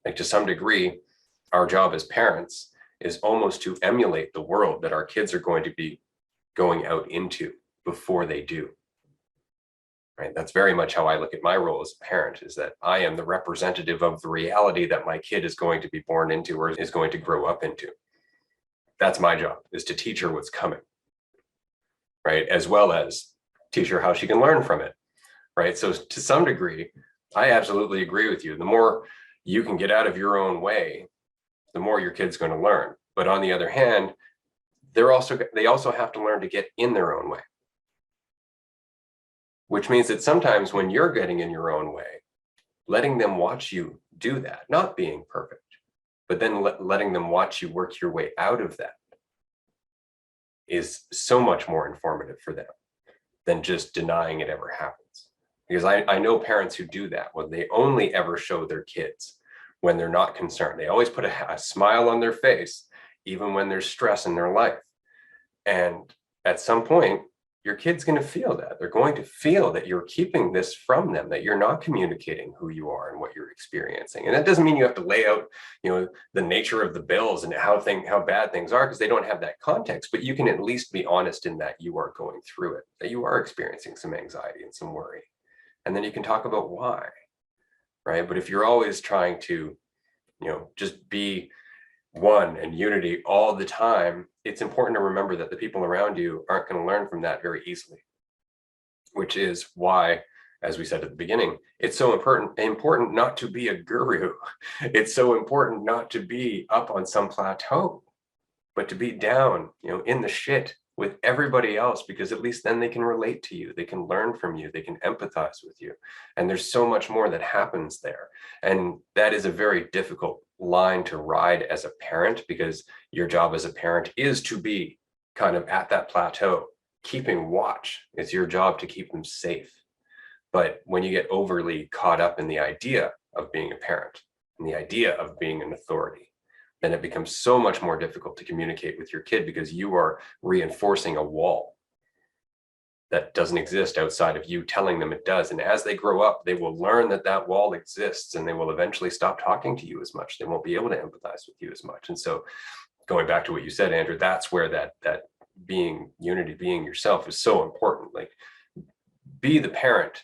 Like to some degree, our job as parents is almost to emulate the world that our kids are going to be going out into before they do. Right? That's very much how I look at my role as a parent, is that I am the representative of the reality that my kid is going to be born into or is going to grow up into. That's my job, is to teach her what's coming, right? As well as teach her how she can learn from it, right? So to some degree, I absolutely agree with you. The more you can get out of your own way, the more your kid's going to learn. But on the other hand, they also have to learn to get in their own way. Which means that sometimes when you're getting in your own way, letting them watch you do that, not being perfect, but then letting them watch you work your way out of that is so much more informative for them than just denying it ever happens. Because I know parents who do that when they only ever show their kids when they're not concerned. They always put a smile on their face, even when there's stress in their life. And at some point, your kid's going to feel that. They're going to feel that you're keeping this from them, that you're not communicating who you are and what you're experiencing. And that doesn't mean you have to lay out, the nature of the bills and how bad things are, because they don't have that context. But you can at least be honest in that you are going through it, that you are experiencing some anxiety and some worry. And then you can talk about why, right? But if you're always trying to, just be one and unity all the time, it's important to remember that the people around you aren't going to learn from that very easily, which is why, as we said at the beginning, it's so important not to be a guru. It's so important not to be up on some plateau, but to be down, in the shit with everybody else, because at least then they can relate to you, they can learn from you, they can empathize with you. And there's so much more that happens there. And that is a very difficult line to ride as a parent, because your job as a parent is to be kind of at that plateau, keeping watch. It's your job to keep them safe. But when you get overly caught up in the idea of being a parent and the idea of being an authority, then it becomes so much more difficult to communicate with your kid, because you are reinforcing a wall that doesn't exist outside of you telling them it does. And as they grow up, they will learn that that wall exists, and they will eventually stop talking to you as much. They won't be able to empathize with you as much. And so, going back to what you said, Andrew, that's where that being unity, being yourself, is so important. Like, be the parent,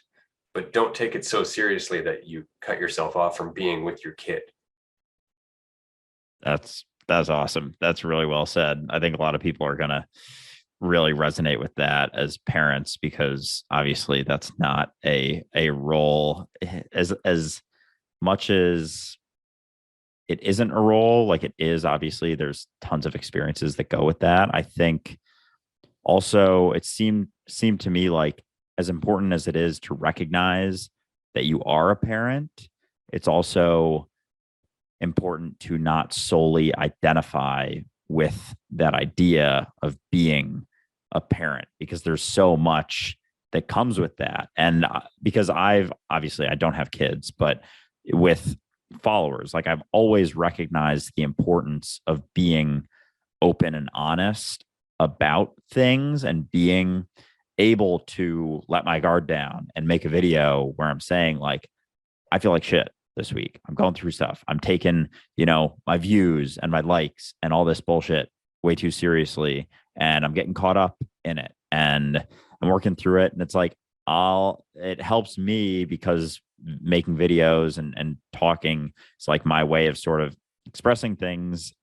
but don't take it so seriously that you cut yourself off from being with your kid. That's awesome. That's really well said. I think a lot of people are going to really resonate with that as parents, because obviously that's not a role as much as it isn't a role. Like, it is, obviously there's tons of experiences that go with that. I think also it seemed to me like, as important as it is to recognize that you are a parent, it's also important to not solely identify with that idea of being a parent, because there's so much that comes with that. And because I don't have kids, but with followers, like, I've always recognized the importance of being open and honest about things, and being able to let my guard down and make a video where I'm saying, like, I feel like shit this week. I'm going through stuff. I'm taking, my views and my likes and all this bullshit way too seriously. And I'm getting caught up in it, and I'm working through it. And it's like, it helps me, because making videos and talking is like my way of sort of expressing things.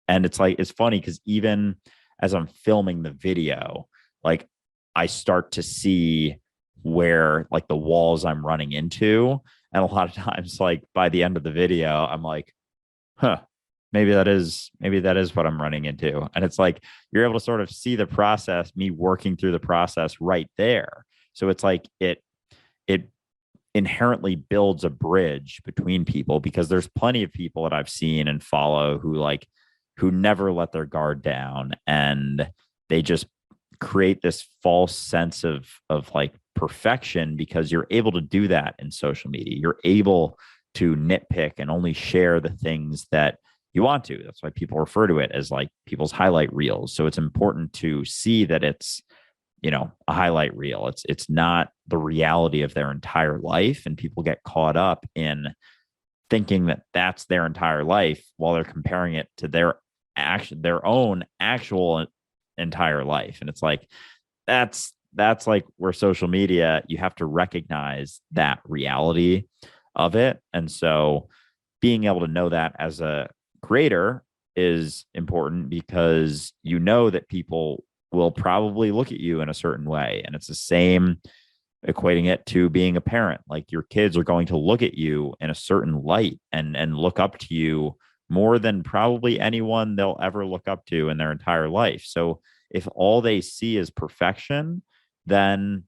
And it's like, it's funny, because even as I'm filming the video, like, I start to see where, like, the walls I'm running into. And a lot of times, like, by the end of the video, I'm like, maybe that is what I'm running into. And it's like, you're able to sort of see the process, me working through the process right there. So it's like, it inherently builds a bridge between people, because there's plenty of people that I've seen and follow who never let their guard down, and they just create this false sense of like perfection, because you're able to do that in social media. You're able to nitpick and only share the things that you want to. That's why people refer to it as like people's highlight reels. So it's important to see that it's, a highlight reel. It's not the reality of their entire life. And people get caught up in thinking that that's their entire life, while they're comparing it to their own actual entire life. And it's like, that's like where social media, you have to recognize that reality of it. And so being able to know that as a creator is important, because that people will probably look at you in a certain way. And it's the same equating it to being a parent. Like, your kids are going to look at you in a certain light and look up to you more than probably anyone they'll ever look up to in their entire life. So if all they see is perfection, then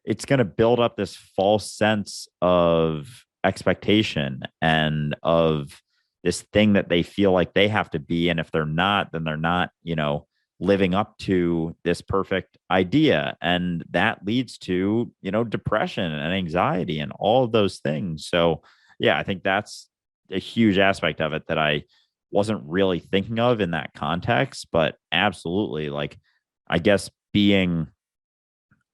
it's going to build up this false sense of expectation and of this thing that they feel like they have to be. And if they're not, then they're not, living up to this perfect idea. And that leads to, depression and anxiety and all of those things. So yeah, I think that's a huge aspect of it that I wasn't really thinking of in that context. But absolutely, like, I guess being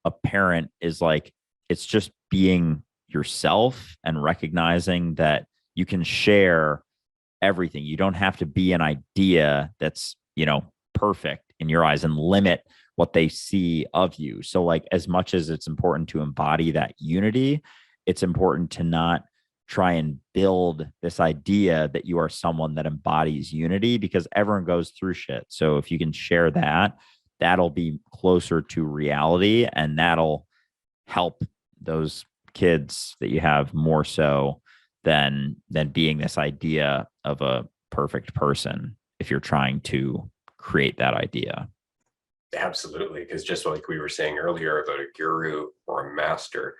a parent is like, it's just being yourself and recognizing that you can share everything. You don't have to be an idea that's, perfect in your eyes and limit what they see of you. So, like, as much as it's important to embody that unity, it's important to not try and build this idea that you are someone that embodies unity, because everyone goes through shit. So if you can share that, that'll be closer to reality, and that'll help those kids that you have more so than being this idea of a perfect person if you're trying to create that idea. Absolutely. Because just like we were saying earlier about a guru or a master,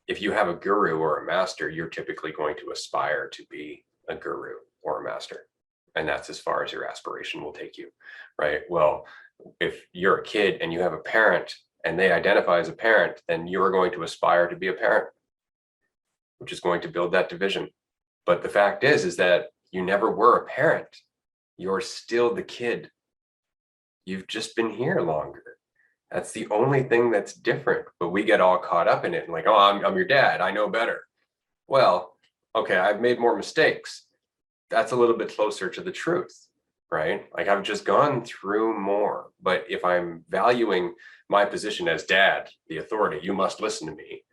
if you have a guru or a master, you're typically going to aspire to be a guru or a master. And that's as far as your aspiration will take you, right? Well, if you're a kid and you have a parent and they identify as a parent, then you're going to aspire to be a parent, which is going to build that division. But the fact is that you never were a parent. You're still the kid. You've just been here longer. That's the only thing that's different. But we get all caught up in it and like, oh, I'm your dad. I know better. Well, okay, I've made more mistakes. That's a little bit closer to the truth, right? Like I've just gone through more. But if I'm valuing my position as dad, the authority, you must listen to me,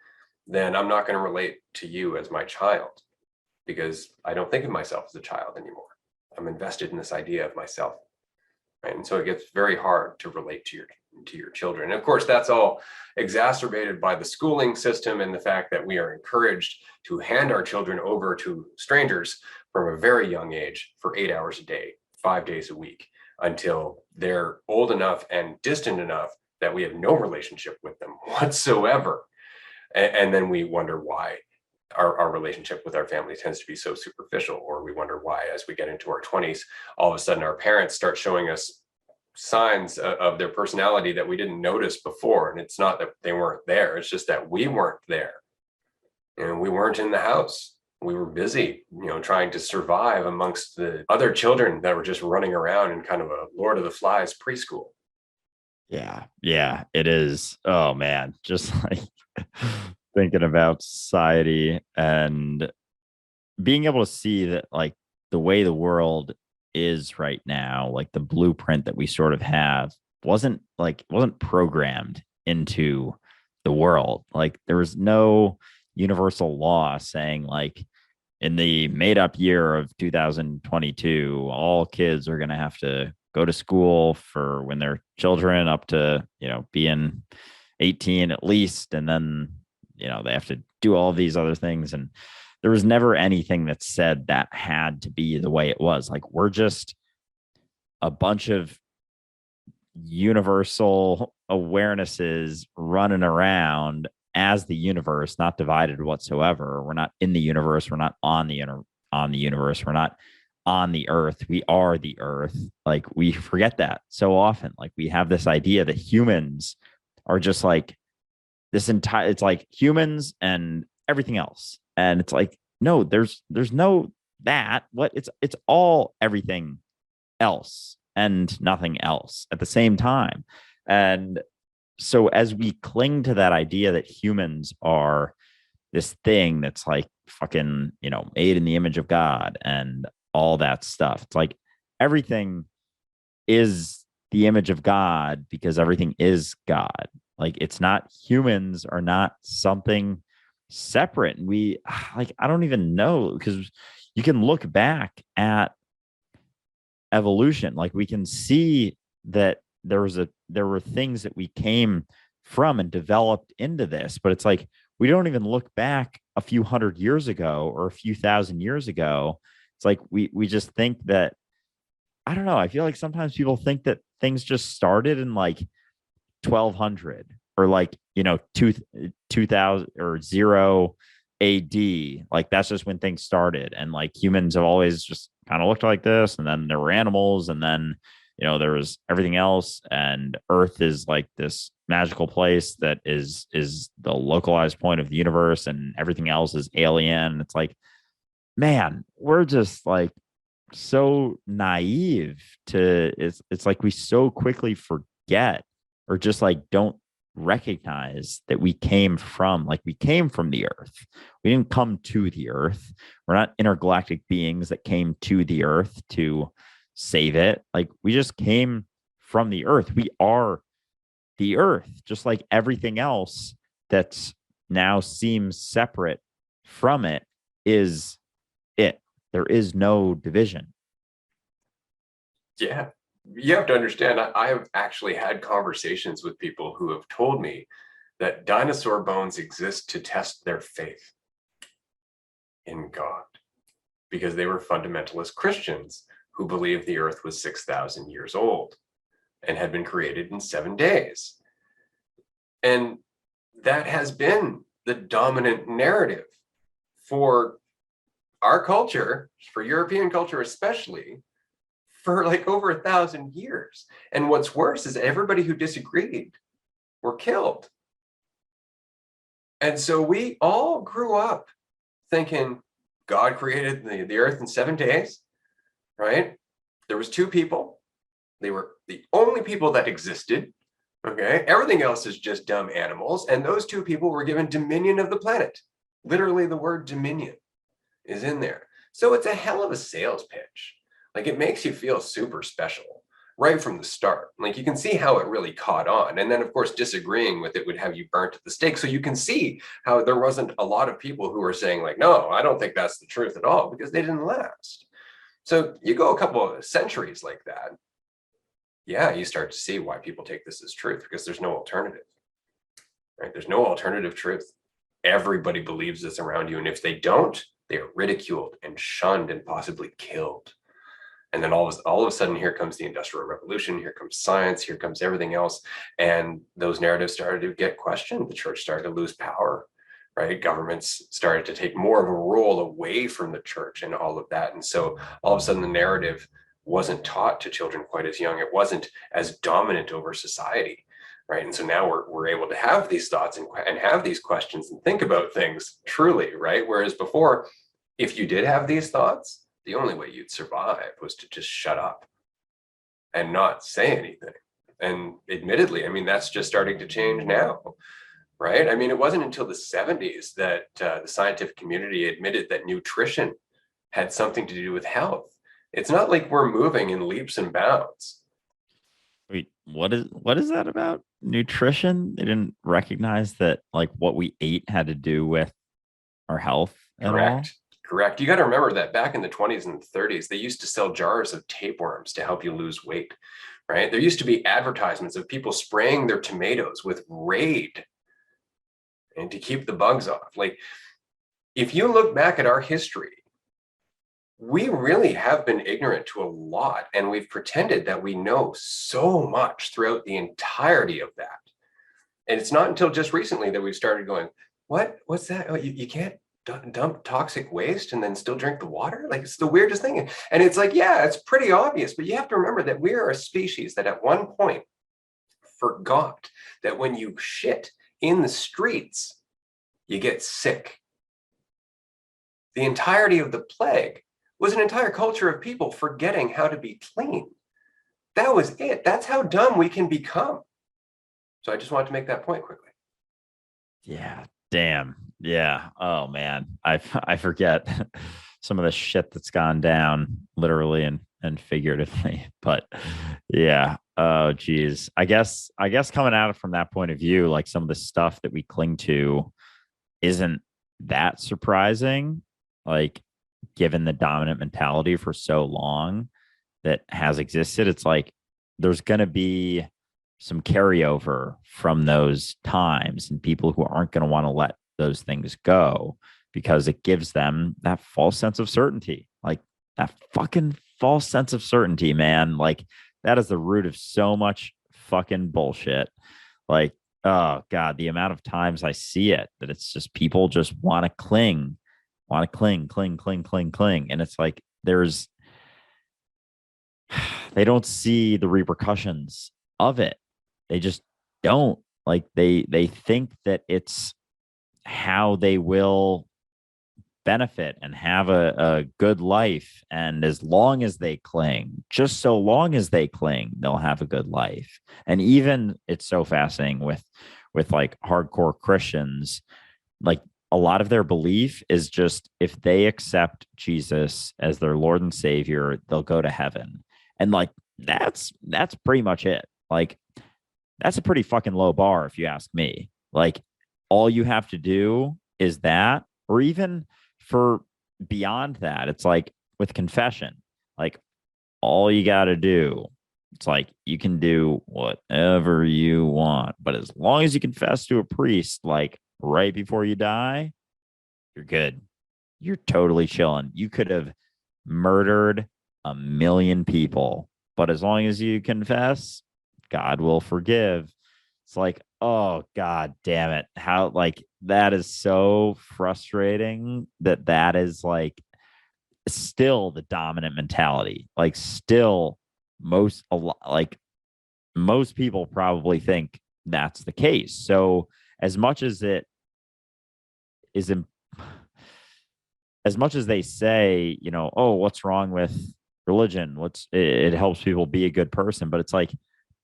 then I'm not going to relate to you as my child, because I don't think of myself as a child anymore. I'm invested in this idea of myself. Right? And so it gets very hard to relate to your children. And of course, that's all exacerbated by the schooling system and the fact that we are encouraged to hand our children over to strangers from a very young age for 8 hours a day, 5 days a week, until they're old enough and distant enough that we have no relationship with them whatsoever. And then we wonder why our relationship with our family tends to be so superficial, or we wonder why, as we get into our 20s, all of a sudden our parents start showing us signs of their personality that we didn't notice before. And it's not that they weren't there, it's just that we weren't there and we weren't in the house. We were busy, trying to survive amongst the other children that were just running around in kind of a Lord of the Flies preschool. Yeah, it is. Oh man, just like thinking about society and being able to see that, like, the way the world is right now, like the blueprint that we sort of have wasn't programmed into the world. Like there was no universal law saying, like, in the made up year of 2022, all kids are going to have to go to school for when they're children up to, being 18 at least. And then, they have to do all these other things. And there was never anything that said that had to be the way it was. Like, we're just a bunch of universal awarenesses running around as the universe, not divided whatsoever. We're not in the universe. We're not on the universe. We're not on the earth. We are the earth. Like, we forget that so often. Like, we have this idea that humans are just like it's like humans and everything else. And it's like, no, there's no that. What it's all everything else and nothing else at the same time. And so as we cling to that idea that humans are this thing that's like fucking, made in the image of God and all that stuff, it's like everything is the image of God because everything is God. Like, it's not, humans are not something separate. And we, like, I don't even know, because you can look back at evolution. Like, we can see that there were things that we came from and developed into this, but it's like we don't even look back a few hundred years ago or a few thousand years ago. It's like we just think that, I don't know, I feel like sometimes people think that things just started in like 1200 or like 2000 or 0 AD. Like, that's just when things started, and like humans have always just kind of looked like this, and then there were animals, and then there was everything else, and Earth is like this magical place that is the localized point of the universe, and everything else is alien. It's like, man, we're just like so naive to it's like we so quickly forget, or just like don't recognize that we came from the earth. We didn't come to the earth. We're not intergalactic beings that came to the earth to save it. Like, we just came from the earth. We are the earth, just like everything else that's now seems separate from it is it. There is no division. Yeah. You have to understand, I have actually had conversations with people who have told me that dinosaur bones exist to test their faith in God, because they were fundamentalist Christians who believed the earth was 6,000 years old and had been created in 7 days. And that has been the dominant narrative for our culture, for European culture especially, for like over 1,000 years. And what's worse is everybody who disagreed were killed. And so we all grew up thinking God created the earth in 7 days, right? There was 2 people. They were the only people that existed. Okay. Everything else is just dumb animals. And those 2 people were given dominion of the planet. Literally, the word dominion is in there. So it's a hell of a sales pitch. Like, it makes you feel super special right from the start. Like, you can see how it really caught on. And then, of course, disagreeing with it would have you burnt at the stake. So you can see how there wasn't a lot of people who were saying, like, no, I don't think that's the truth at all, because they didn't last. So you go a couple of centuries like that. Yeah, you start to see why people take this as truth, because there's no alternative, right? There's no alternative truth. Everybody believes this around you. And if they don't, they are ridiculed and shunned and possibly killed. And then all of a sudden, here comes the Industrial Revolution, here comes science, here comes everything else. And those narratives started to get questioned. The church started to lose power, right? Governments started to take more of a role away from the church and all of that. And so all of a sudden, the narrative wasn't taught to children quite as young. It wasn't as dominant over society, right? And so now we're able to have these thoughts and have these questions and think about things truly, right? Whereas before, if you did have these thoughts, the only way you'd survive was to just shut up and not say anything. And admittedly, I mean, that's just starting to change now, right? I mean, it wasn't until the 70s that the scientific community admitted that nutrition had something to do with health. It's not like we're moving in leaps and bounds. Wait, what is that about? Nutrition? They didn't recognize that like what we ate had to do with our health at all? Correct. You got to remember that back in the 20s and 30s, they used to sell jars of tapeworms to help you lose weight, right? There used to be advertisements of people spraying their tomatoes with Raid and to keep the bugs off. Like, if you look back at our history, we really have been ignorant to a lot, and we've pretended that we know so much throughout the entirety of that. And it's not until just recently that we've started going, what's that? Oh, you can't dump toxic waste and then still drink the water? Like, it's the weirdest thing. And it's like, yeah, it's pretty obvious, but you have to remember that we are a species that at one point forgot that when you shit in the streets, you get sick. The entirety of the plague was an entire culture of people forgetting how to be clean. That was it. That's how dumb we can become. So I just wanted to make that point quickly. Yeah. Damn. Yeah. Oh man. I forget some of the shit that's gone down literally and figuratively. But yeah. Oh geez. I guess coming at it from that point of view, like some of the stuff that we cling to isn't that surprising. Like, given the dominant mentality for so long that has existed, it's like there's going to be some carryover from those times and people who aren't going to want to let those things go because it gives them that false sense of certainty. Like, that fucking false sense of certainty, man. Like, that is the root of so much fucking bullshit. Like, oh God, the amount of times I see it, that it's just people just want to cling. And it's like they don't see the repercussions of it. They just don't. Like, they think that it's how they will benefit and have a good life. And as long as they cling, just so long as they cling, they'll have a good life. And even it's so fascinating with like hardcore Christians, like, a lot of their belief is just if they accept Jesus as their Lord and Savior, they'll go to heaven. And like, that's pretty much it. Like, that's a pretty fucking low bar, if you ask me. Like, all you have to do is that, or even for beyond that, it's like with confession, like all you got to do, it's like you can do whatever you want, but as long as you confess to a priest, like right before you die, you're good. You're totally chilling. You could have murdered a million people, but as long as you confess, God will forgive. It's like, oh God damn it. How like that is so frustrating that is like still the dominant mentality. Like still like most people probably think that's the case. So as much as it is as much as they say, oh, what's wrong with religion? It helps people be a good person, but it's like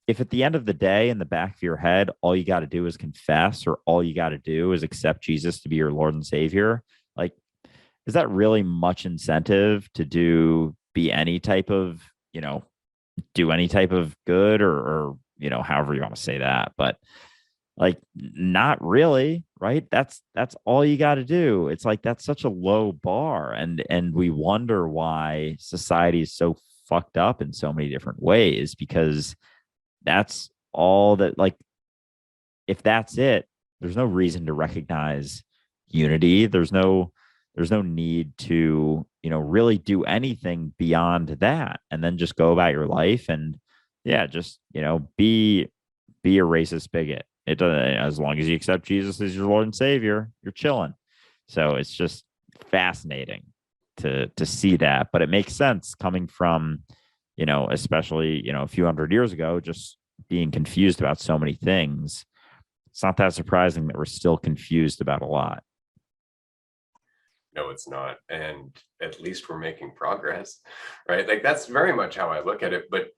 if at the end of the day, in the back of your head, all you got to do is confess, or all you got to do is accept Jesus to be your Lord and Savior, like, is that really much incentive to be any type of, do any type of good or however you want to say that, but like not really, right? That's all you got to do. It's like that's such a low bar, and we wonder why society is so fucked up in so many different ways, because that's all that, like, if that's it, there's no reason to recognize unity. There's no need to, really do anything beyond that, and then just go about your life and yeah, just, be a racist bigot. It doesn't, as long as you accept Jesus as your Lord and Savior, you're chilling. So it's just fascinating to see that, but it makes sense coming from, especially, a few hundred years ago, just being confused about so many things. It's not that surprising that we're still confused about a lot. No, it's not. And at least we're making progress, right? Like that's very much how I look at it. But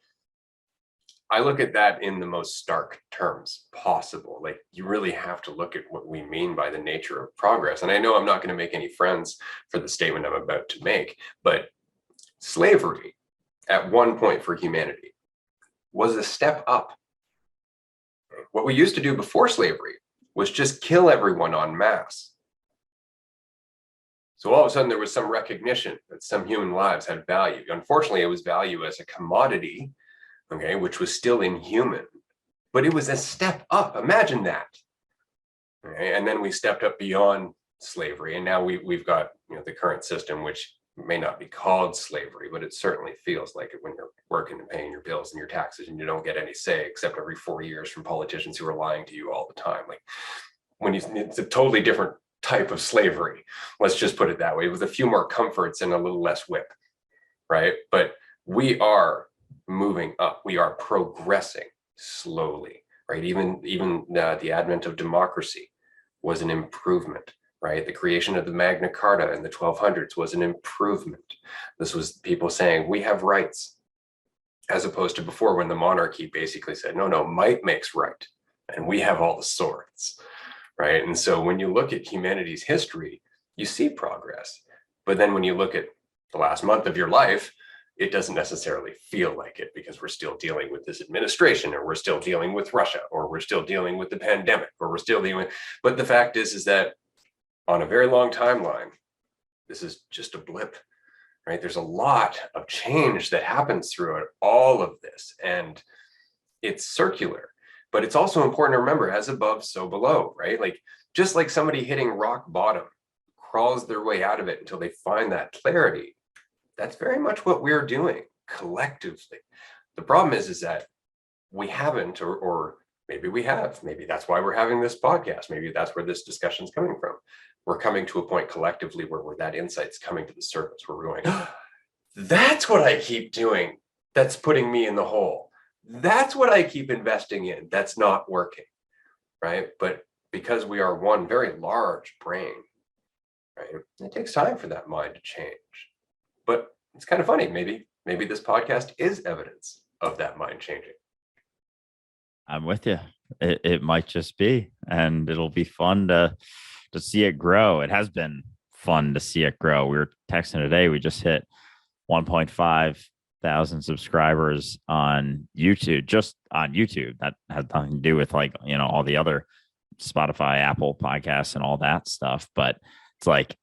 I look at that in the most stark terms possible. Like you really have to look at what we mean by the nature of progress. And I know I'm not going to make any friends for the statement I'm about to make, but slavery at one point for humanity was a step up. What we used to do before slavery was just kill everyone en masse. So all of a sudden there was some recognition that some human lives had value. Unfortunately, it was value as a commodity, okay, which was still inhuman, but it was a step up. Imagine that. Okay? And then we stepped up beyond slavery, and now we've got the current system, which may not be called slavery, but it certainly feels like it when you're working and paying your bills and your taxes, and you don't get any say except every 4 years from politicians who are lying to you all the time. Like it's a totally different type of slavery. Let's just put it that way, with a few more comforts and a little less whip, right? But we are moving up. We are progressing slowly, right? Even the advent of democracy was an improvement, right? The creation of the Magna Carta in the 1200s was an improvement. This was people saying we have rights, as opposed to before when the monarchy basically said, no, might makes right, and we have all the swords. Right. And so when you look at humanity's history, you see progress. But then when you look at the last month of your life, it doesn't necessarily feel like it, because we're still dealing with this administration, or we're still dealing with Russia, or we're still dealing with the pandemic, or we're still dealing with. But the fact is that on a very long timeline, this is just a blip, right? There's a lot of change that happens throughout all of this, and it's circular. But it's also important to remember, as above, so below, right? Like just like somebody hitting rock bottom crawls their way out of it until they find that clarity. That's very much what we're doing collectively. The problem is that we haven't, or maybe we have. Maybe that's why we're having this podcast. Maybe that's where this discussion is coming from. We're coming to a point collectively where that insight's coming to the surface, where we're going, that's what I keep doing. That's putting me in the hole. That's what I keep investing in. That's not working, right? But because we are one very large brain, right? It takes time for that mind to change. But it's kind of funny. Maybe this podcast is evidence of that mind changing. I'm with you. It might just be, and it'll be fun to see it grow. It has been fun to see it grow. We were texting today. We just hit 1.5 thousand subscribers on YouTube, just on YouTube. That has nothing to do with all the other Spotify, Apple podcasts and all that stuff. But it's like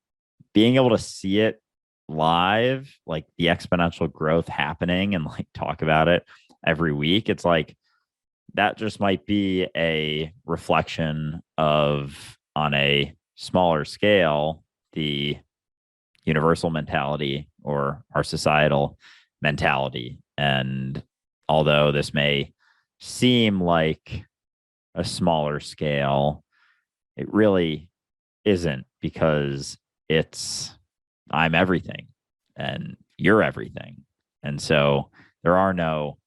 being able to see it live, like the exponential growth happening and like talk about it every week, it's like that just might be a reflection of, on a smaller scale, the universal mentality or our societal mentality. And although this may seem like a smaller scale, it really isn't, because it's, I'm everything and you're everything. And so there are no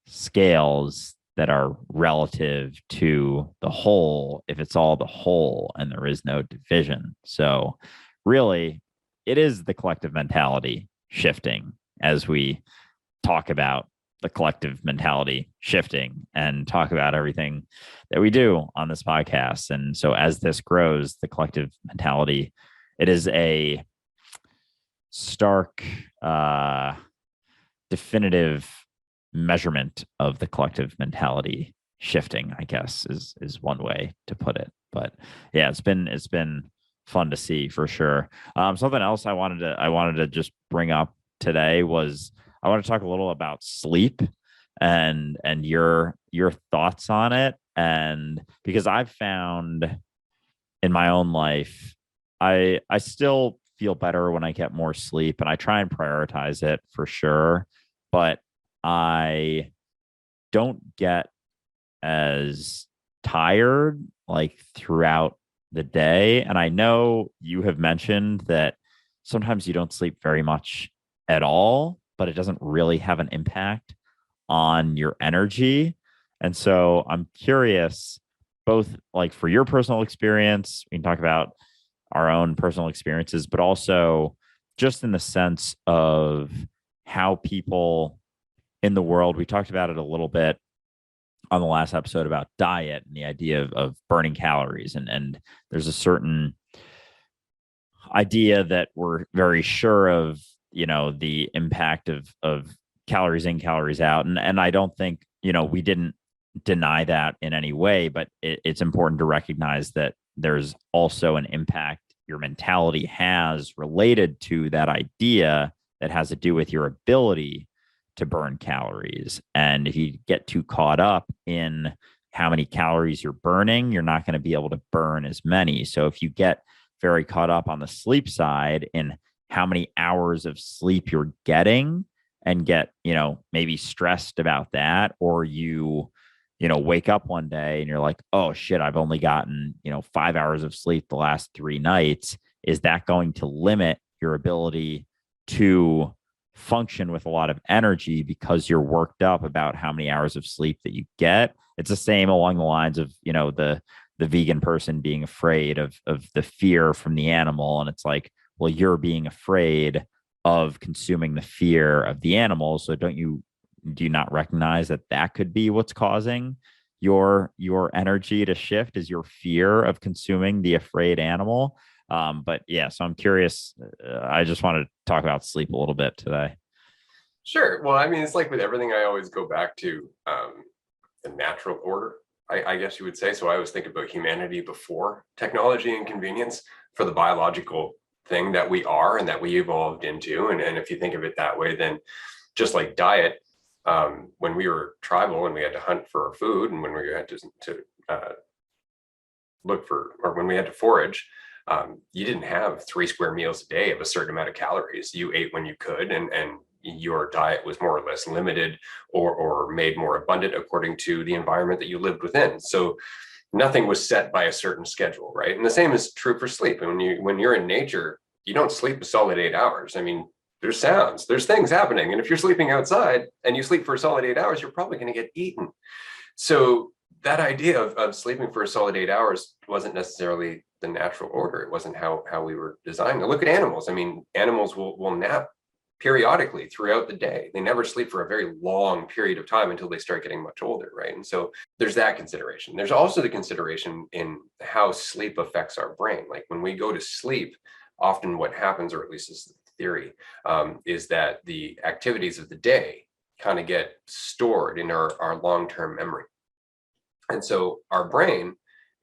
scales that are relative to the whole if it's all the whole and there is no division. So really, it is the collective mentality shifting as we talk about the collective mentality shifting and talk about everything that we do on this podcast. And so as this grows, the collective mentality, it is a stark, definitive measurement of the collective mentality shifting, I guess is one way to put it. But yeah, it's been fun to see for sure. Something else I wanted to just bring up today was, I want to talk a little about sleep and your thoughts on it. And because I've found in my own life, I still feel better when I get more sleep, and I try and prioritize it for sure. But I don't get as tired like throughout the day. And I know you have mentioned that sometimes you don't sleep very much at all, but it doesn't really have an impact on your energy. And so I'm curious, both like for your personal experience, we can talk about our own personal experiences, but also just in the sense of how people in the world, we talked about it a little bit on the last episode about diet and the idea of burning calories. And there's a certain idea that we're very sure of, you know, the impact of calories in, calories out. And I don't think, you know, we didn't deny that in any way, but it's important to recognize that there's also an impact your mentality has related to that idea that has to do with your ability to burn calories. And if you get too caught up in how many calories you're burning, you're not going to be able to burn as many. So if you get very caught up on the sleep side in how many hours of sleep you're getting and get, you know, maybe stressed about that, or you know, wake up one day and you're like, oh shit, I've only gotten, you know, 5 hours of sleep the last 3 nights. Is that going to limit your ability to function with a lot of energy because you're worked up about how many hours of sleep that you get? It's the same along the lines of, you know, the vegan person being afraid of the fear from the animal. And it's like, well, you're being afraid of consuming the fear of the animal. So do you not recognize that that could be what's causing your energy to shift, is your fear of consuming the afraid animal? But yeah, so I'm curious. I just want to talk about sleep a little bit today. Sure. Well, I mean, it's like with everything, I always go back to the natural order, I guess you would say. So I always think about humanity before technology and convenience for the biological thing that we are and that we evolved into. And if you think of it that way, then just like diet, when we were tribal and we had to hunt for our food, and when we had to look for, or when we had to forage, you didn't have 3 square meals a day of a certain amount of calories. You ate when you could, and your diet was more or less limited or made more abundant according to the environment that you lived within. So nothing was set by a certain schedule, right? And the same is true for sleep. And when you're in nature, you don't sleep a solid 8 hours. I mean, there's sounds, there's things happening. And if you're sleeping outside and you sleep for a solid 8 hours, you're probably going to get eaten. So that idea of sleeping for a solid 8 hours wasn't necessarily the natural order. It wasn't how we were designed. Now look at animals. I mean, animals will nap periodically throughout the day. They never sleep for a very long period of time until they start getting much older, right? And so there's that consideration. There's also the consideration in how sleep affects our brain. Like when we go to sleep, often what happens, or at least is the theory, is that the activities of the day kind of get stored in our long-term memory. And so our brain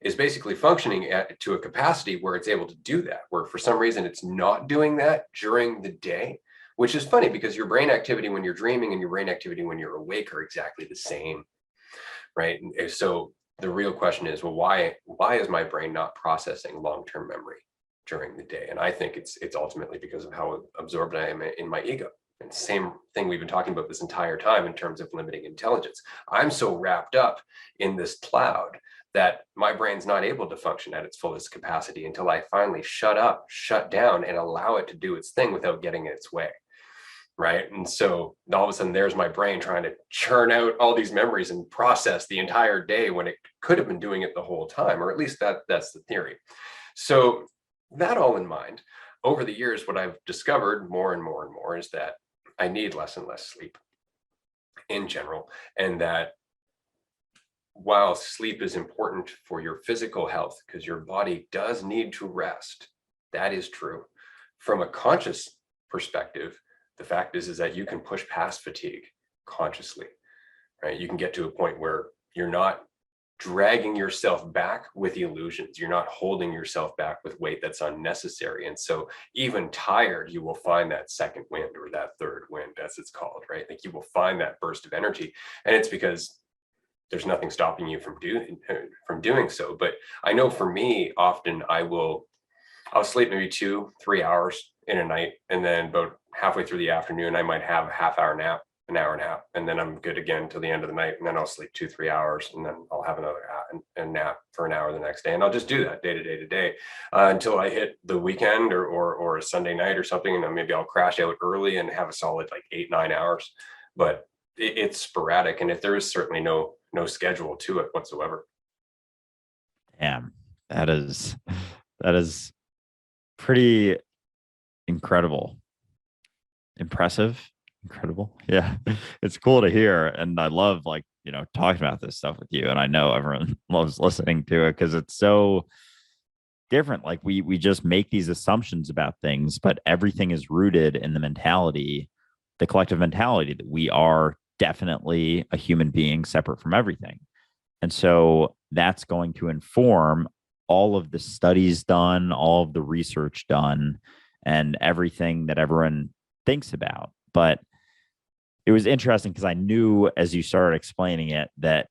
is basically functioning to a capacity where it's able to do that, where for some reason it's not doing that during the day, which is funny because your brain activity when you're dreaming and your brain activity when you're awake are exactly the same, right? And so the real question is, well, why is my brain not processing long-term memory during the day? And I think it's ultimately because of how absorbed I am in my ego. And same thing we've been talking about this entire time in terms of limiting intelligence. I'm so wrapped up in this cloud that my brain's not able to function at its fullest capacity until I finally shut down, and allow it to do its thing without getting in its way. Right. And so all of a sudden there's my brain trying to churn out all these memories and process the entire day when it could have been doing it the whole time, or at least that's the theory. So that all in mind, over the years, what I've discovered more and more and more is that I need less and less sleep in general. And that while sleep is important for your physical health, because your body does need to rest, that is true. From a conscious perspective, the fact is that you can push past fatigue consciously, right? You can get to a point where you're not dragging yourself back with illusions. You're not holding yourself back with weight that's unnecessary. And so even tired, you will find that second wind, or that third wind, as it's called, right? Like you will find that burst of energy. And it's because there's nothing stopping you from doing so. But I know for me, often I'll sleep maybe 2-3 hours in a night, and then about halfway through the afternoon, I might have a half-hour nap, an hour nap, and then I'm good again till the end of the night. And then I'll sleep 2-3 hours, and then I'll have another nap for an hour the next day. And I'll just do that day to day until I hit the weekend or a Sunday night or something. And then maybe I'll crash out early and have a solid like 8-9 hours. But it's sporadic, and if there is certainly no schedule to it whatsoever. Damn, that is pretty incredible. Impressive. Incredible. Yeah. It's cool to hear. And I love talking about this stuff with you. And I know everyone loves listening to it because it's so different. Like we just make these assumptions about things, but everything is rooted in the collective mentality that we are definitely a human being separate from everything. And so that's going to inform all of the studies done, all of the research done, and everything that everyone thinks about. But it was interesting because I knew as you started explaining it that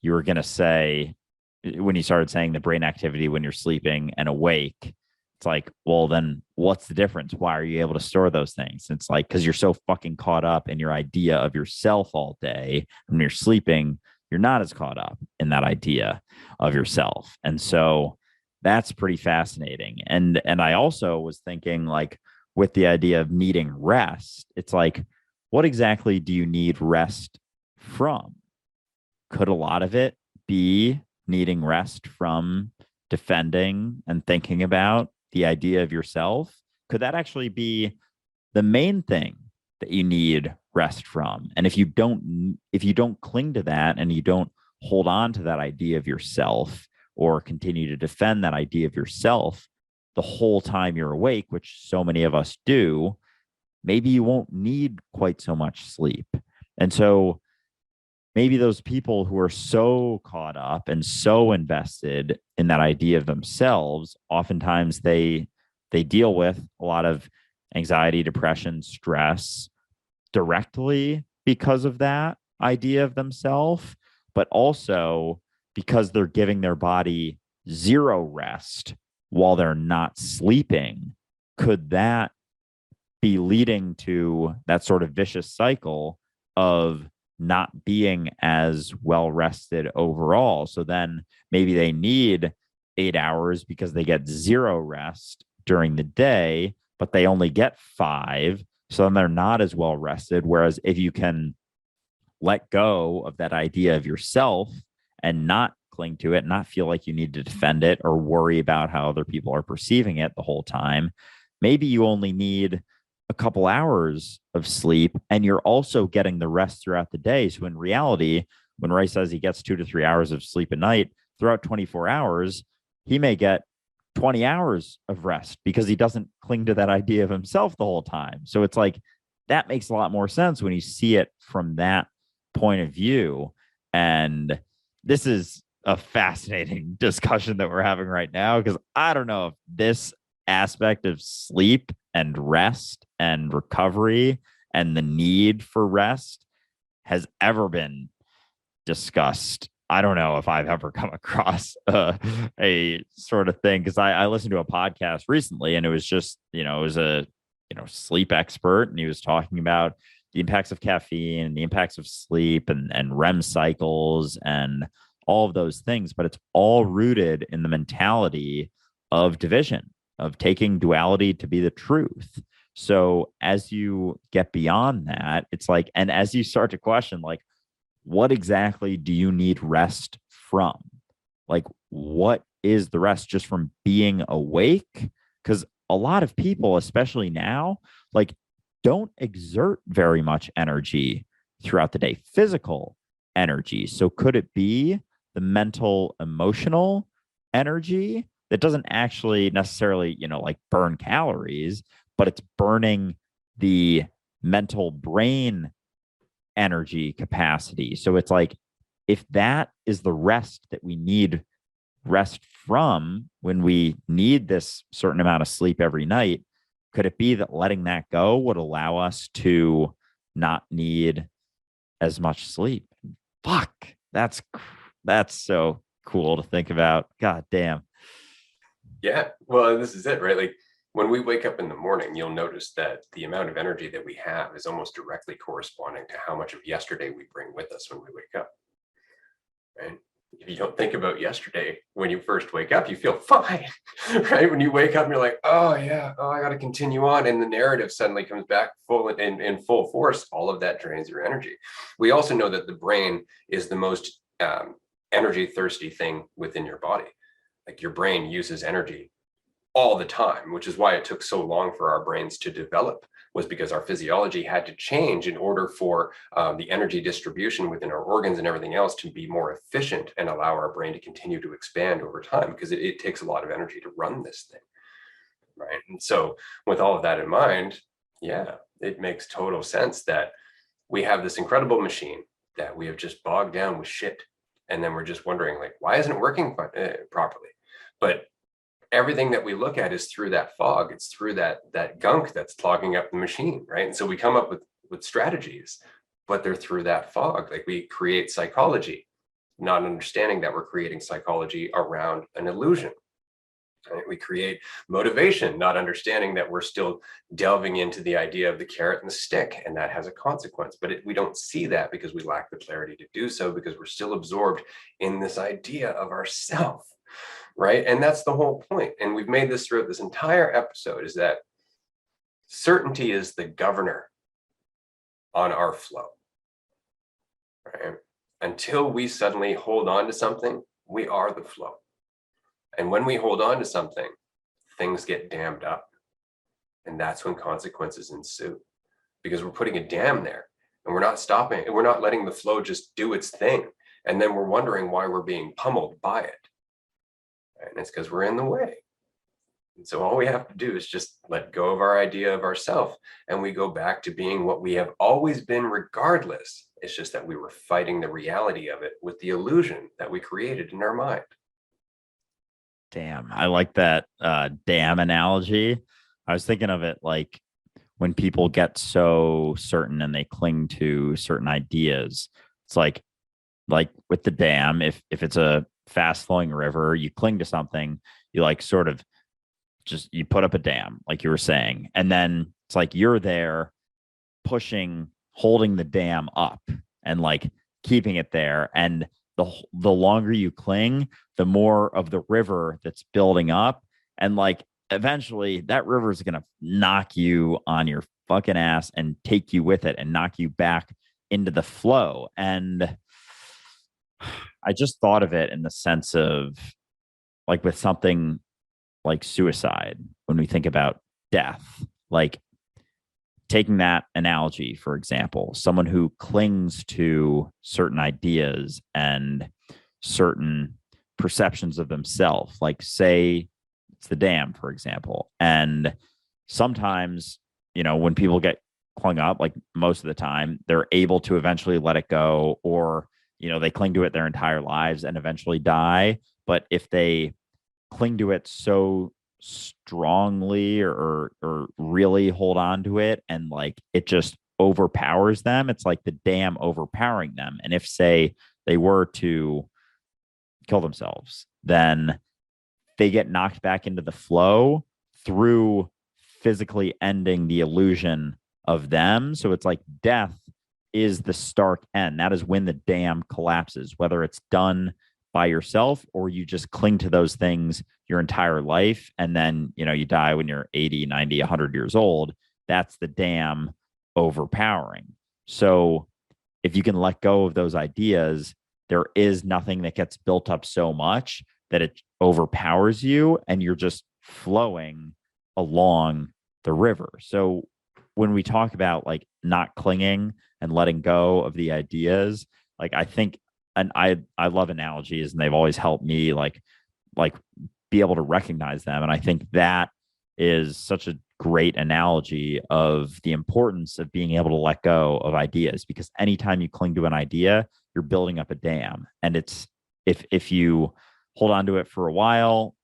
you were going to say, when you started saying the brain activity when you're sleeping and awake, it's like, well, then what's the difference? Why are you able to store those things? It's like, because you're so fucking caught up in your idea of yourself all day. When you're sleeping, you're not as caught up in that idea of yourself. And so that's pretty fascinating. And I also was thinking, like, with the idea of needing rest, it's like, what exactly do you need rest from? Could a lot of it be needing rest from defending and thinking about the idea of yourself? Could that actually be the main thing that you need rest from? And if you don't cling to that, and you don't hold on to that idea of yourself, or continue to defend that idea of yourself the whole time you're awake, which so many of us do, maybe you won't need quite so much sleep. And so maybe those people who are so caught up and so invested in that idea of themselves, oftentimes they deal with a lot of anxiety, depression, stress directly because of that idea of themselves, but also because they're giving their body zero rest while they're not sleeping. Could that be leading to that sort of vicious cycle of not being as well rested overall? So then maybe they need 8 hours because they get zero rest during the day, but they only get 5. So then they're not as well rested. Whereas if you can let go of that idea of yourself and not cling to it, not feel like you need to defend it or worry about how other people are perceiving it the whole time, maybe you only need a couple hours of sleep, and you're also getting the rest throughout the day. So in reality, when Ray says he gets 2 to 3 hours of sleep a night throughout 24 hours, he may get 20 hours of rest because he doesn't cling to that idea of himself the whole time. So it's like, that makes a lot more sense when you see it from that point of view. And this is a fascinating discussion that we're having right now, because I don't know if this aspect of sleep and rest and recovery and the need for rest has ever been discussed. I don't know if I've ever come across a sort of thing, because I listened to a podcast recently, and it was just, it was a, sleep expert, and he was talking about the impacts of caffeine and the impacts of sleep and REM cycles and all of those things. But it's all rooted in the mentality of division, of taking duality to be the truth. So as you get beyond that, it's like, and as you start to question, like, what exactly do you need rest from? Like, what is the rest just from being awake? Because a lot of people, especially now, like, don't exert very much energy throughout the day, physical energy. So could it be the mental, emotional energy that doesn't actually necessarily, like burn calories, but it's burning the mental brain energy capacity? So it's like, if that is the rest that we need rest from when we need this certain amount of sleep every night, could it be that letting that go would allow us to not need as much sleep? Fuck, that's so cool to think about. God damn. Yeah, well, this is it, right? Like, when we wake up in the morning, you'll notice that the amount of energy that we have is almost directly corresponding to how much of yesterday we bring with us when we wake up, right? If you don't think about yesterday when you first wake up, you feel fine, right? When you wake up, you're like, oh yeah, oh, I got to continue on. And the narrative suddenly comes back full in full force. All of that drains your energy. We also know that the brain is the most energy thirsty thing within your body. Like, your brain uses energy all the time, which is why it took so long for our brains to develop, was because our physiology had to change in order for the energy distribution within our organs and everything else to be more efficient and allow our brain to continue to expand over time, because it takes a lot of energy to run this thing, right? And so with all of that in mind, yeah, it makes total sense that we have this incredible machine that we have just bogged down with shit, and then we're just wondering, like, why isn't it working properly? But everything that we look at is through that fog. It's through that gunk that's clogging up the machine, right? And so we come up with strategies, but they're through that fog. Like, we create psychology, not understanding that we're creating psychology around an illusion. Right? We create motivation, not understanding that we're still delving into the idea of the carrot and the stick, and that has a consequence. But we don't see that because we lack the clarity to do so, because we're still absorbed in this idea of ourself. Right. And that's the whole point. And we've made this throughout this entire episode, is that certainty is the governor on our flow. Right. Until we suddenly hold on to something, we are the flow. And when we hold on to something, things get dammed up. And that's when consequences ensue, because we're putting a dam there and we're not stopping, and we're not letting the flow just do its thing. And then we're wondering why we're being pummeled by it. And it's because we're in the way. And so all we have to do is just let go of our idea of ourself, and we go back to being what we have always been regardless. It's just that we were fighting the reality of it with the illusion that we created in our mind. Damn, I like that dam analogy. I was thinking of it like when people get so certain and they cling to certain ideas. It's like with the dam, if it's a fast flowing river, you cling to something, you like sort of just, you put up a dam, like you were saying, and then it's like you're there pushing, holding the dam up and like keeping it there. And the longer you cling, the more of the river that's building up. And like eventually that river is going to knock you on your fucking ass and take you with it and knock you back into the flow. And I just thought of it in the sense of like with something like suicide, when we think about death, like taking that analogy, for example, someone who clings to certain ideas and certain perceptions of themselves, like say it's the dam, for example. And sometimes, when people get clung up, like most of the time, they're able to eventually let it go, or, they cling to it their entire lives and eventually die. But if they cling to it so strongly or really hold on to it and like it just overpowers them, it's like the dam overpowering them. And if, say, they were to kill themselves, then they get knocked back into the flow through physically ending the illusion of them. So it's like death is the stark end. That is when the dam collapses, whether it's done by yourself or you just cling to those things your entire life. And then, you die when you're 80, 90, 100 years old. That's the dam overpowering. So if you can let go of those ideas, there is nothing that gets built up so much that it overpowers you and you're just flowing along the river. So when we talk about like not clinging and letting go of the ideas, like I think, and I love analogies and they've always helped me like be able to recognize them. And I think that is such a great analogy of the importance of being able to let go of ideas, because anytime you cling to an idea, you're building up a dam. And it's if you hold on to it for a while,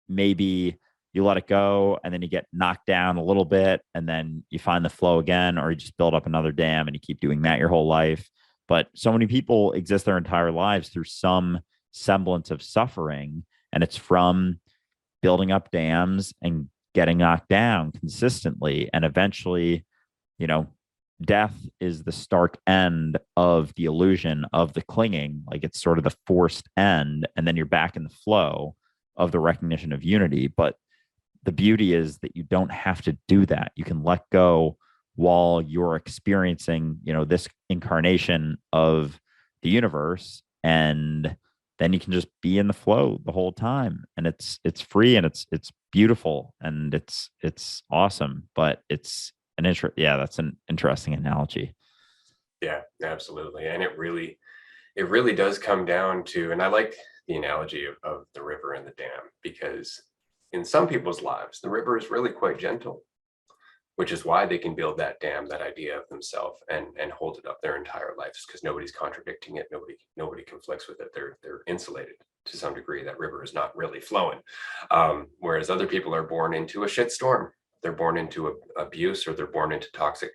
maybe you let it go and then you get knocked down a little bit and then you find the flow again, or you just build up another dam and you keep doing that your whole life. But so many people exist their entire lives through some semblance of suffering, and it's from building up dams and getting knocked down consistently. And eventually, death is the stark end of the illusion of the clinging. Like it's sort of the forced end. And then you're back in the flow of the recognition of unity. But the beauty is that you don't have to do that. You can let go while you're experiencing, this incarnation of the universe. And then you can just be in the flow the whole time. And it's free and it's beautiful and it's awesome. But it's that's an interesting analogy. Yeah, absolutely. And it really does come down to, and I like the analogy of the river and the dam, because in some people's lives, the river is really quite gentle, which is why they can build that dam, that idea of themselves, and hold it up their entire lives, because nobody's contradicting it. Nobody conflicts with it. They're insulated to some degree. That river is not really flowing. Whereas other people are born into a shit storm. They're born into abuse, or they're born into toxic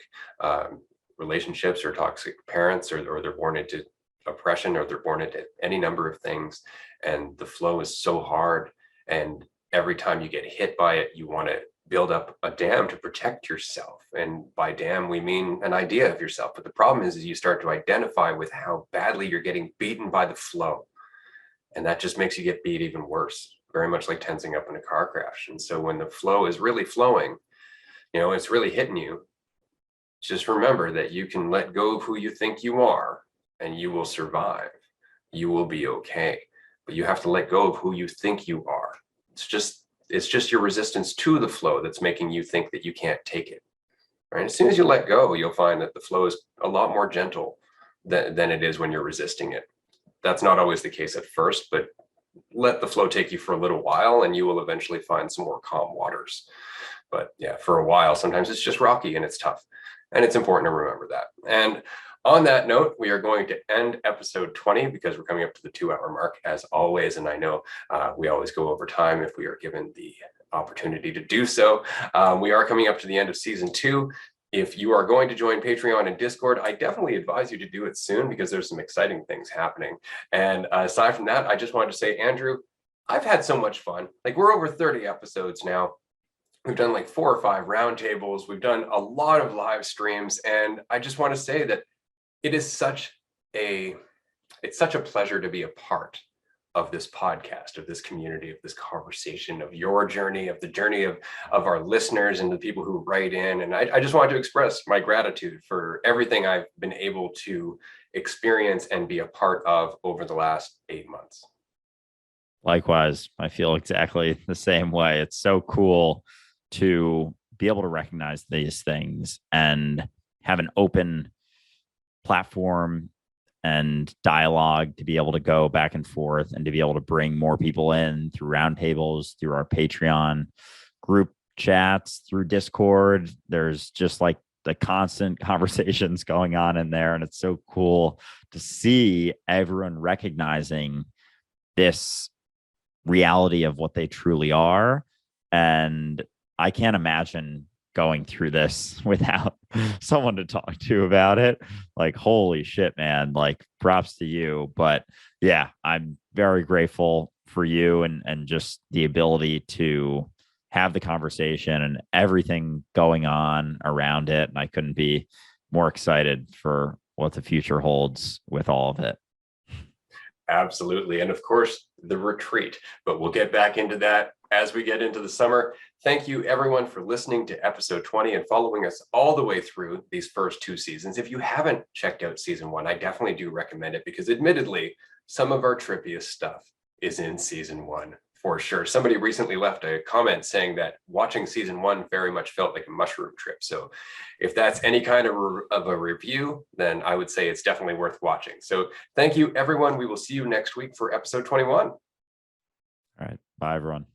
relationships, or toxic parents, or they're born into oppression, or they're born into any number of things. And the flow is so hard. And every time you get hit by it, you want to build up a dam to protect yourself. And by dam, we mean an idea of yourself. But the problem is you start to identify with how badly you're getting beaten by the flow. And that just makes you get beat even worse, very much like tensing up in a car crash. And so when the flow is really flowing, it's really hitting you, just remember that you can let go of who you think you are and you will survive. You will be okay. But you have to let go of who you think you are. It's just your resistance to the flow that's making you think that you can't take it. Right? As soon as you let go, you'll find that the flow is a lot more gentle than it is when you're resisting it. That's not always the case at first, but let the flow take you for a little while and you will eventually find some more calm waters. But yeah, for a while, sometimes it's just rocky and it's tough. And it's important to remember that. And on that note, we are going to end episode 20 because we're coming up to the 2-hour mark as always. And I know we always go over time if we are given the opportunity to do so. We are coming up to the end of season 2. If you are going to join Patreon and Discord, I definitely advise you to do it soon because there's some exciting things happening. And aside from that, I just wanted to say, Andrew, I've had so much fun. Like, we're over 30 episodes now. We've done like 4 or 5 roundtables. We've done a lot of live streams. And I just want to say that it's such a pleasure to be a part of this podcast, of this community, of this conversation, of your journey, of the journey of our listeners and the people who write in. And I just wanted to express my gratitude for everything I've been able to experience and be a part of over the last 8 months. Likewise, I feel exactly the same way. It's so cool to be able to recognize these things and have an open platform and dialogue to be able to go back and forth and to be able to bring more people in through roundtables, through our Patreon group chats, through Discord. There's just like the constant conversations going on in there. And it's so cool to see everyone recognizing this reality of what they truly are. And I can't imagine going through this without someone to talk to about it. Like, holy shit, man. Like, props to you. But yeah, I'm very grateful for you and just the ability to have the conversation and everything going on around it. And I couldn't be more excited for what the future holds with all of it. Absolutely. And of course, the retreat, but we'll get back into that as we get into the summer. Thank you, everyone, for listening to episode 20 and following us all the way through these first 2 seasons. If you haven't checked out season 1, I definitely do recommend it because admittedly, some of our trippiest stuff is in season 1 for sure. Somebody recently left a comment saying that watching season 1 very much felt like a mushroom trip. So if that's any kind of a review, then I would say it's definitely worth watching. So thank you, everyone. We will see you next week for episode 21. All right. Bye, everyone.